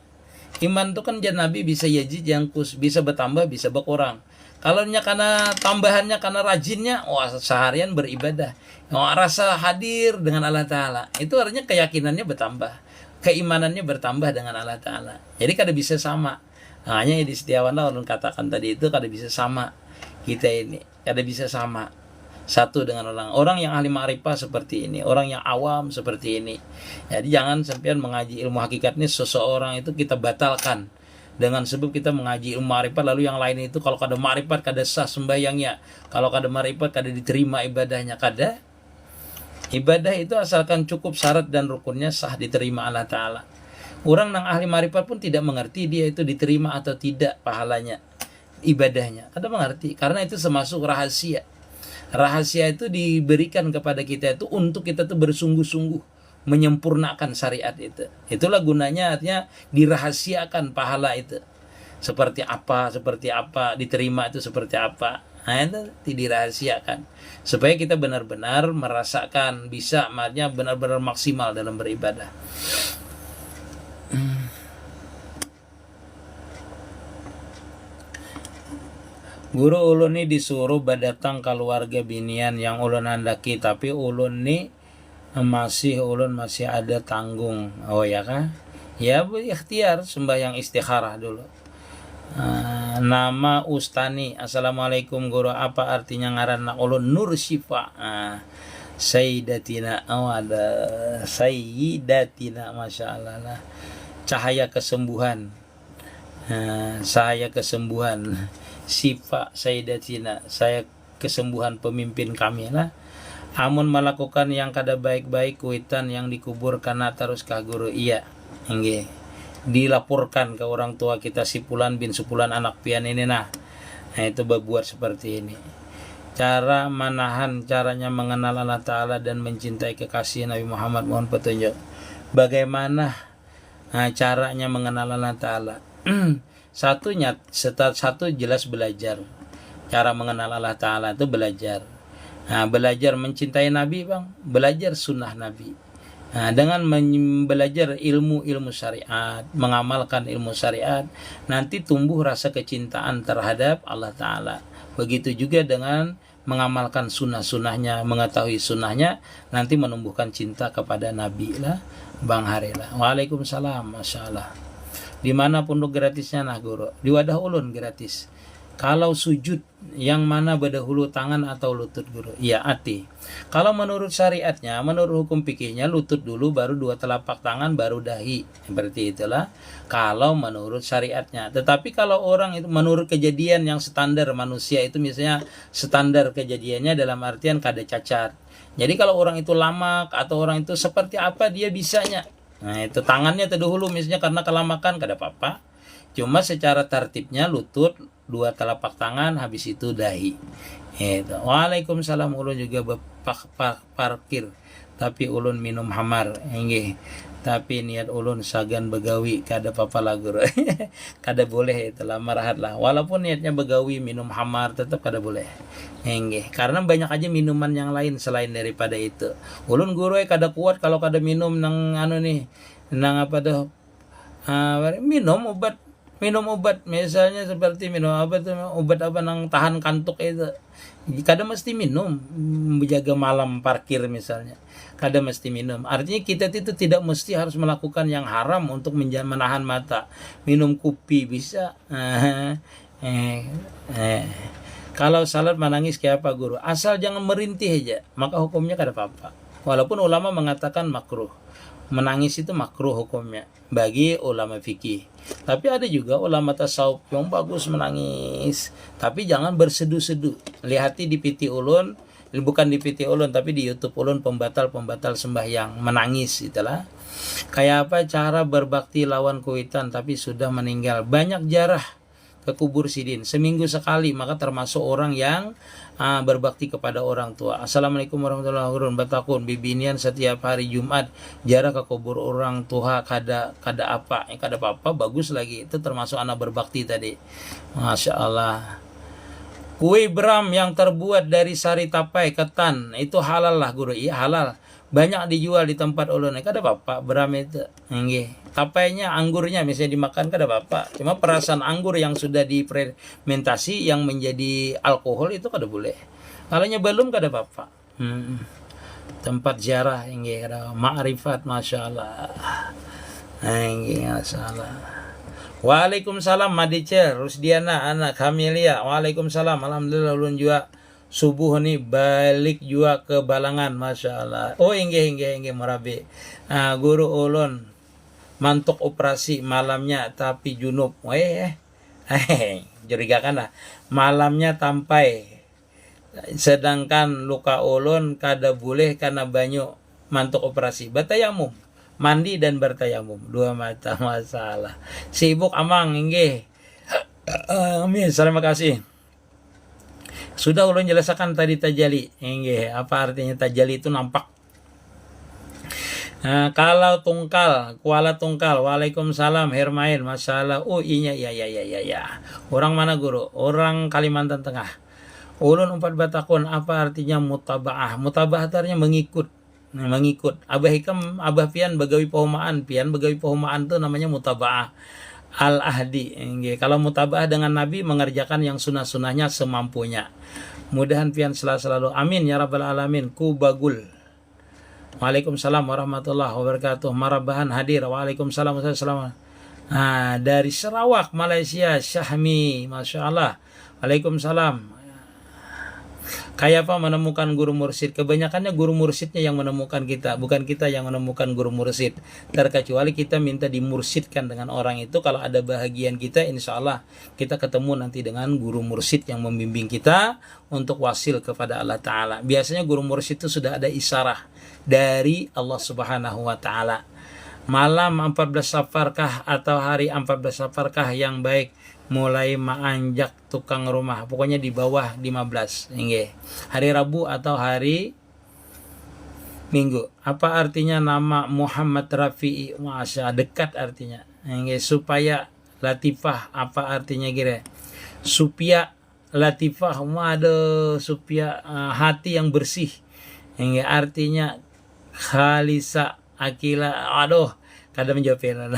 [SPEAKER 1] Iman itu kan Nabi bisa yazid jangkus, bisa bertambah, bisa berkurang. Kalau karena tambahannya, karena rajinnya, seharian beribadah. Rasa hadir dengan Allah Ta'ala. Itu artinya keyakinannya bertambah. Keimanannya bertambah dengan Allah Ta'ala. Jadi kada bisa sama. Hanya di Setiawan lah orang katakan tadi itu kada bisa sama. Kita ini kada bisa sama. Satu dengan orang yang ahli ma'rifah seperti ini, orang yang awam seperti ini. Jadi jangan sampai mengaji ilmu hakikatnya seseorang itu kita batalkan dengan sebab kita mengaji ilmu ma'rifat, lalu yang lain itu kalau kada ma'rifat kada sah sembahyangnya, kalau kada ma'rifat kada diterima ibadahnya. Kada. Ibadah itu asalkan cukup syarat dan rukunnya sah diterima Allah Ta'ala. Orang yang ahli ma'rifat pun tidak mengerti dia itu diterima atau tidak pahalanya, ibadahnya. Kada mengerti karena itu termasuk rahasia. Rahasia itu diberikan kepada kita itu untuk kita tuh bersungguh-sungguh menyempurnakan syariat itu. Itulah gunanya, artinya dirahasiakan pahala itu. Seperti apa, diterima itu seperti apa. Nah itu dirahasiakan. Supaya kita benar-benar merasakan, bisa makanya benar-benar maksimal dalam beribadah. Guru ulun ni disuruh berdatang keluarga binian yang ulun handaki, tapi ulun ni masih ada tanggung. Oh ya kan? Ya ikhtiar sembahyang istikharah dulu. Nama Ustani. Assalamualaikum guru, apa artinya ngaran ulun Nur Syifa? Sayyidatina. Ada Sayyidatina, Masya Allah lah. Cahaya kesembuhan. Saya kesembuhan. Syifa Sayyidatina, saya kesembuhan pemimpin kami lah. Amun melakukan yang kada baik-baik kuitan yang dikuburkan terus kah guru? Iya, enggak. Dilaporkan ke orang tua kita Sipulan bin Supulan anak pian ini nah itu berbuat seperti ini. Cara manahan, caranya mengenal Allah Ta'ala dan mencintai kekasih Nabi Muhammad, mohon petunjuk. Bagaimana caranya mengenal Allah Ta'ala? Satu jelas belajar. Cara mengenal Allah Ta'ala itu belajar. Belajar mencintai Nabi bang, belajar sunnah Nabi. Dengan belajar ilmu syariat, mengamalkan ilmu syariat, nanti tumbuh rasa kecintaan terhadap Allah Ta'ala. Begitu juga dengan mengamalkan sunnah-sunnahnya, mengetahui sunnahnya, nanti menumbuhkan cinta kepada Nabi lah, Bang Harilah. Waalaikumsalam, Masya Allah. Di mana pondok gratisnya nah guru? Di Wadah Ulun gratis. Kalau sujud yang mana berdahulu tangan atau lutut guru? Iya hati. Kalau menurut syariatnya, menurut hukum fikihnya lutut dulu baru 2 telapak tangan baru dahi. Seperti itulah kalau menurut syariatnya. Tetapi kalau orang itu menurut kejadian yang standar manusia itu misalnya standar kejadiannya dalam artian kada cacat. Jadi kalau orang itu lamak atau orang itu seperti apa dia bisanya. Nah itu tangannya terdahulu misalnya karena kelamakan kada apa-apa. Cuma secara tertibnya lutut 2 telapak tangan habis itu dahi. Itu. Waalaikumsalam, ulun juga parkir tapi ulun minum hamar. Nggih. Tapi niat ulun sagan begawi kada apa-apa lah guru. Kada boleh itulah marahat lah. Walaupun niatnya begawi minum hamar tetap kada boleh. Nggih. Karena banyak aja minuman yang lain selain daripada itu. Ulun guru kada kuat kalau kada minum nang nang apa tuh minum obat misalnya seperti minum obat apa nang tahan kantuk itu kada mesti minum, menjaga malam parkir misalnya kada mesti minum. Artinya kita itu tidak mesti harus melakukan yang haram untuk menahan mata. Minum kopi bisa. Kalau salat menangis kayak apa guru, asal jangan merintih aja, maka hukumnya kada apa-apa. Walaupun ulama mengatakan makruh, menangis itu makruh hukumnya bagi ulama fikih. Tapi ada juga ulama tasawuf yang bagus menangis, tapi jangan berseduh-seduh. Lihati di piti ulun, bukan di piti ulun tapi di YouTube ulun, pembatal sembahyang menangis itulah. Kayak apa cara berbakti lawan kuitan tapi sudah meninggal, banyak jarah ke kubur sidin seminggu sekali, maka termasuk orang yang berbakti kepada orang tua. Assalamualaikum warahmatullahi wabarakatuh. Batakun bibinian setiap hari Jumat jarah ke kubur orang tua kada apa kada apa-apa, bagus lagi, itu termasuk anak berbakti tadi. Masya Allah. Kue bram yang terbuat dari sari tapai ketan itu halal lah guru. Iya halal, banyak dijual di tempat ulun, kada apa-apa bram itu. Nggih. Tapainya, anggurnya misalnya dimakan kada apa-apa. Cuma perasan anggur yang sudah difermentasi yang menjadi alkohol itu kada boleh. Kalau belum kada apa-apa. Tempat ziarah nggih kada ma'rifat, masyaallah. Nggih masyaallah. Waalaikumsalam Madice, Rusdiana, anak Kamilia. Waalaikumsalam. Alhamdulillah ulun juga subuh nih balik juga ke Balangan, masyaallah. Oh inggih merabi. Guru ulun mantuk operasi malamnya tapi junub. Jurigakan lah. Malamnya tampai. Sedangkan luka ulun kada boleh karena banyu mantuk operasi. Batayamum. Mandi dan bertayamum. Dua mata masalah. Sibuk amang inggih. Amin. Terima kasih. Sudah ulun jelaskan tadi tajali. Inggih, apa artinya tajali itu nampak. Kalau tungkal, kuala tungkal. Waalaikumsalam Hermain, masalah. Oh iya. Orang mana guru? Orang Kalimantan Tengah. Ulun 4 batakun, apa artinya mutabaah? Mutabaah artinya mengikut. Abah hikam, abah pian bagawi pohomaan. Pian bagawi pohomaan itu namanya mutabaah. Al-ahdi. Kalau mutabaah dengan Nabi, mengerjakan yang sunah-sunahnya semampunya. Mudahan pian selalu. Amin ya rabbal alamin. Ku bagul. Waalaikumsalam warahmatullahi wabarakatuh. Marabahan hadir. Waalaikumsalam warahmatullahi wabarakatuh. Dari Sarawak, Malaysia, Syahmi, Masya Allah. Waalaikumsalam. Kayak apa menemukan guru mursyid? Kebanyakannya guru mursyidnya yang menemukan kita, bukan kita yang menemukan guru mursyid. Terkecuali kita minta dimursyidkan dengan orang itu. Kalau ada bahagian kita, insya Allah kita ketemu nanti dengan guru mursyid yang membimbing kita untuk wasil kepada Allah Ta'ala. Biasanya guru mursyid itu sudah ada isyarah dari Allah Subhanahu wa Ta'ala. Malam 14 Safarkah atau hari 14 Safarkah yang baik? Mulai menanjak tukang rumah, pokoknya di bawah 15. Nggih. Hari Rabu atau hari Minggu. Apa artinya nama Muhammad Rafi'i? Masya, dekat artinya. Nggih. Supaya Latifah, apa artinya kira? Supaya Latifah, supaya hati yang bersih. Nggih, artinya Khalisa Akila. Kadang menjawabnya.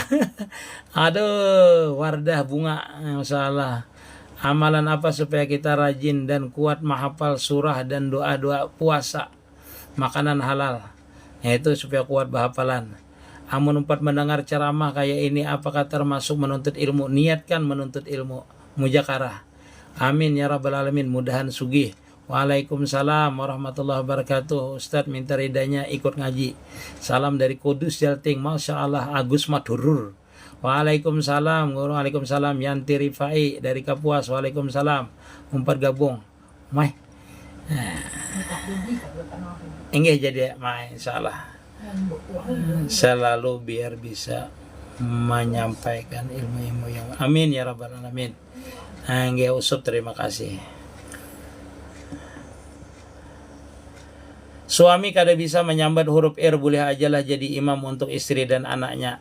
[SPEAKER 1] Wardah bunga. Masalah. Amalan apa supaya kita rajin dan kuat menghafal surah dan doa-doa puasa? Makanan halal. Itu supaya kuat berhafalan. Amun empat mendengar ceramah kayak ini, apakah termasuk menuntut ilmu? Niatkan menuntut ilmu. Mujakarah. Amin ya rabbal alamin. Mudahan sugih. Waalaikumsalam warahmatullahi wabarakatuh. Ustadz minta ridanya ikut ngaji. Salam dari Kudus Jalting. Masya Allah. Agus Madurur. Waalaikumsalam. Waalaikumsalam. Yanti Rifai dari Kapuas. Waalaikumsalam. Umpat gabung. Inggih jadi insya Allah. Selalu biar bisa menyampaikan ilmu-ilmu yang amin ya rabbal alamin. Inggih usub, terima kasih. Suami kada bisa menyambat huruf R, boleh ajalah jadi imam untuk istri dan anaknya.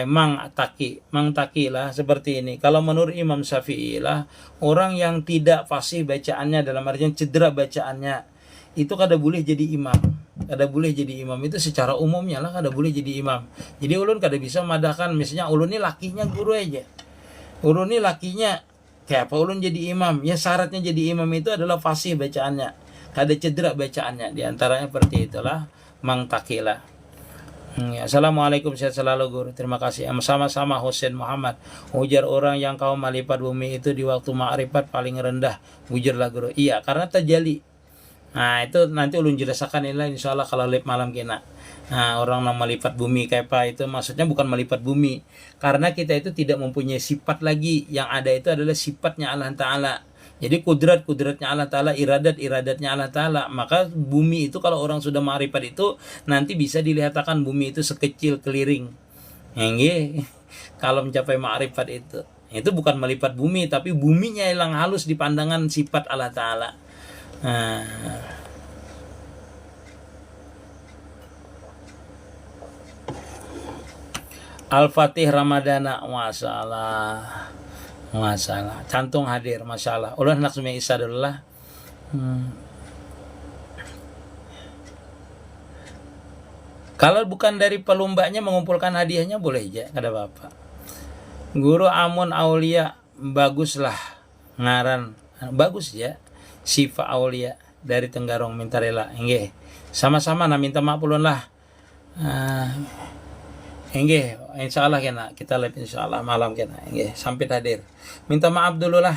[SPEAKER 1] Mang taki lah seperti ini. Kalau menurut Imam Syafi'i lah, orang yang tidak fasih bacaannya, dalam artian cedera bacaannya, itu kada boleh jadi imam. kada boleh jadi imam itu secara umumnya lah kada boleh jadi imam. Jadi ulun kada bisa madahkan misalnya ulun ini lakinya guru aja. Ulun ini lakinya kayak apa ulun jadi imam? Ya syaratnya jadi imam itu adalah fasih bacaannya. Kada cedera bacaannya. Di antaranya seperti itulah Mang Takila. Assalamualaikum, sehat selalu guru. Terima kasih. Sama-sama Husain Muhammad. Ujar orang yang kau melipat bumi itu di waktu ma'rifat paling rendah. Ujarlah guru. Iya, karena terjali. Nah, itu nanti ulun jelaskan ini insyaallah kalau live malam kena. Nah, orang yang melipat bumi kayak apa itu maksudnya bukan melipat bumi. Karena kita itu tidak mempunyai sifat lagi. Yang ada itu adalah sifatnya Allah Ta'ala. Jadi kudratnya Allah Ta'ala, iradatnya Allah Ta'ala. Maka bumi itu kalau orang sudah ma'rifat itu nanti bisa dilihatkan bumi itu sekecil keliring. Nggih. Kalau mencapai ma'rifat itu bukan melipat bumi, tapi buminya hilang halus di pandangan sifat Allah Ta'ala. Al-Fatih Ramadana, masalah. Cantung hadir, masalah. Ulun hendak sumi isa dulu lah. Kalau bukan dari pelombanya mengumpulkan hadiahnya boleh aja, kada apa-apa. Guru Amun Aulia, baguslah ngaran, bagus ya. Sifa Aulia dari Tenggarong minta rela. Nggih. Sama-sama na minta maaf ulun lah. Nggih, insyaallah kena kita live insyaallah malam kena. Nggih, sampai hadir. Minta maaf dulu lah.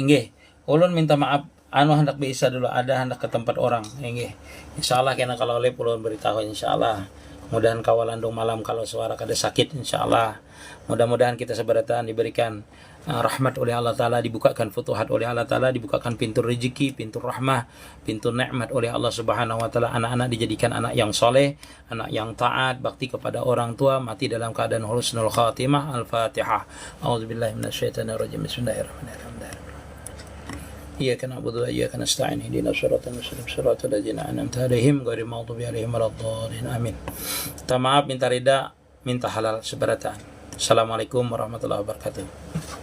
[SPEAKER 1] Nggih, ulun minta maaf hendak bisa dulu ada hendak ke tempat orang. Nggih. Insyaallah kena kalau live ulun beritahu insyaallah. Mudahan kawalan dong malam kalau suara kada sakit insyaallah. Mudah-mudahan kita seberatan diberikan rahmat oleh Allah Ta'ala, dibukakan futuhat oleh Allah Ta'ala, dibukakan pintu rezeki, pintu rahmah, pintu nikmat oleh Allah Subhanahu Wa Ta'ala. Anak-anak dijadikan anak yang soleh, anak yang taat, bakti kepada orang tua, mati dalam keadaan husnul khatimah. Al-Fatihah. A'udzubillahi minasyaitonirrajim. Bismillahirrahmanirrahim. Iyyaka na'budu wa iyyaka nasta'in. Ihdinas siratal mustaqim, siratal ladzina an'amta 'alaihim ghairil maghdubi 'alaihim waladdallin. Amin. Minta maaf, minta ridha, minta halal seberatan. Assalamualaikum warahmatullahi wabarakatuh.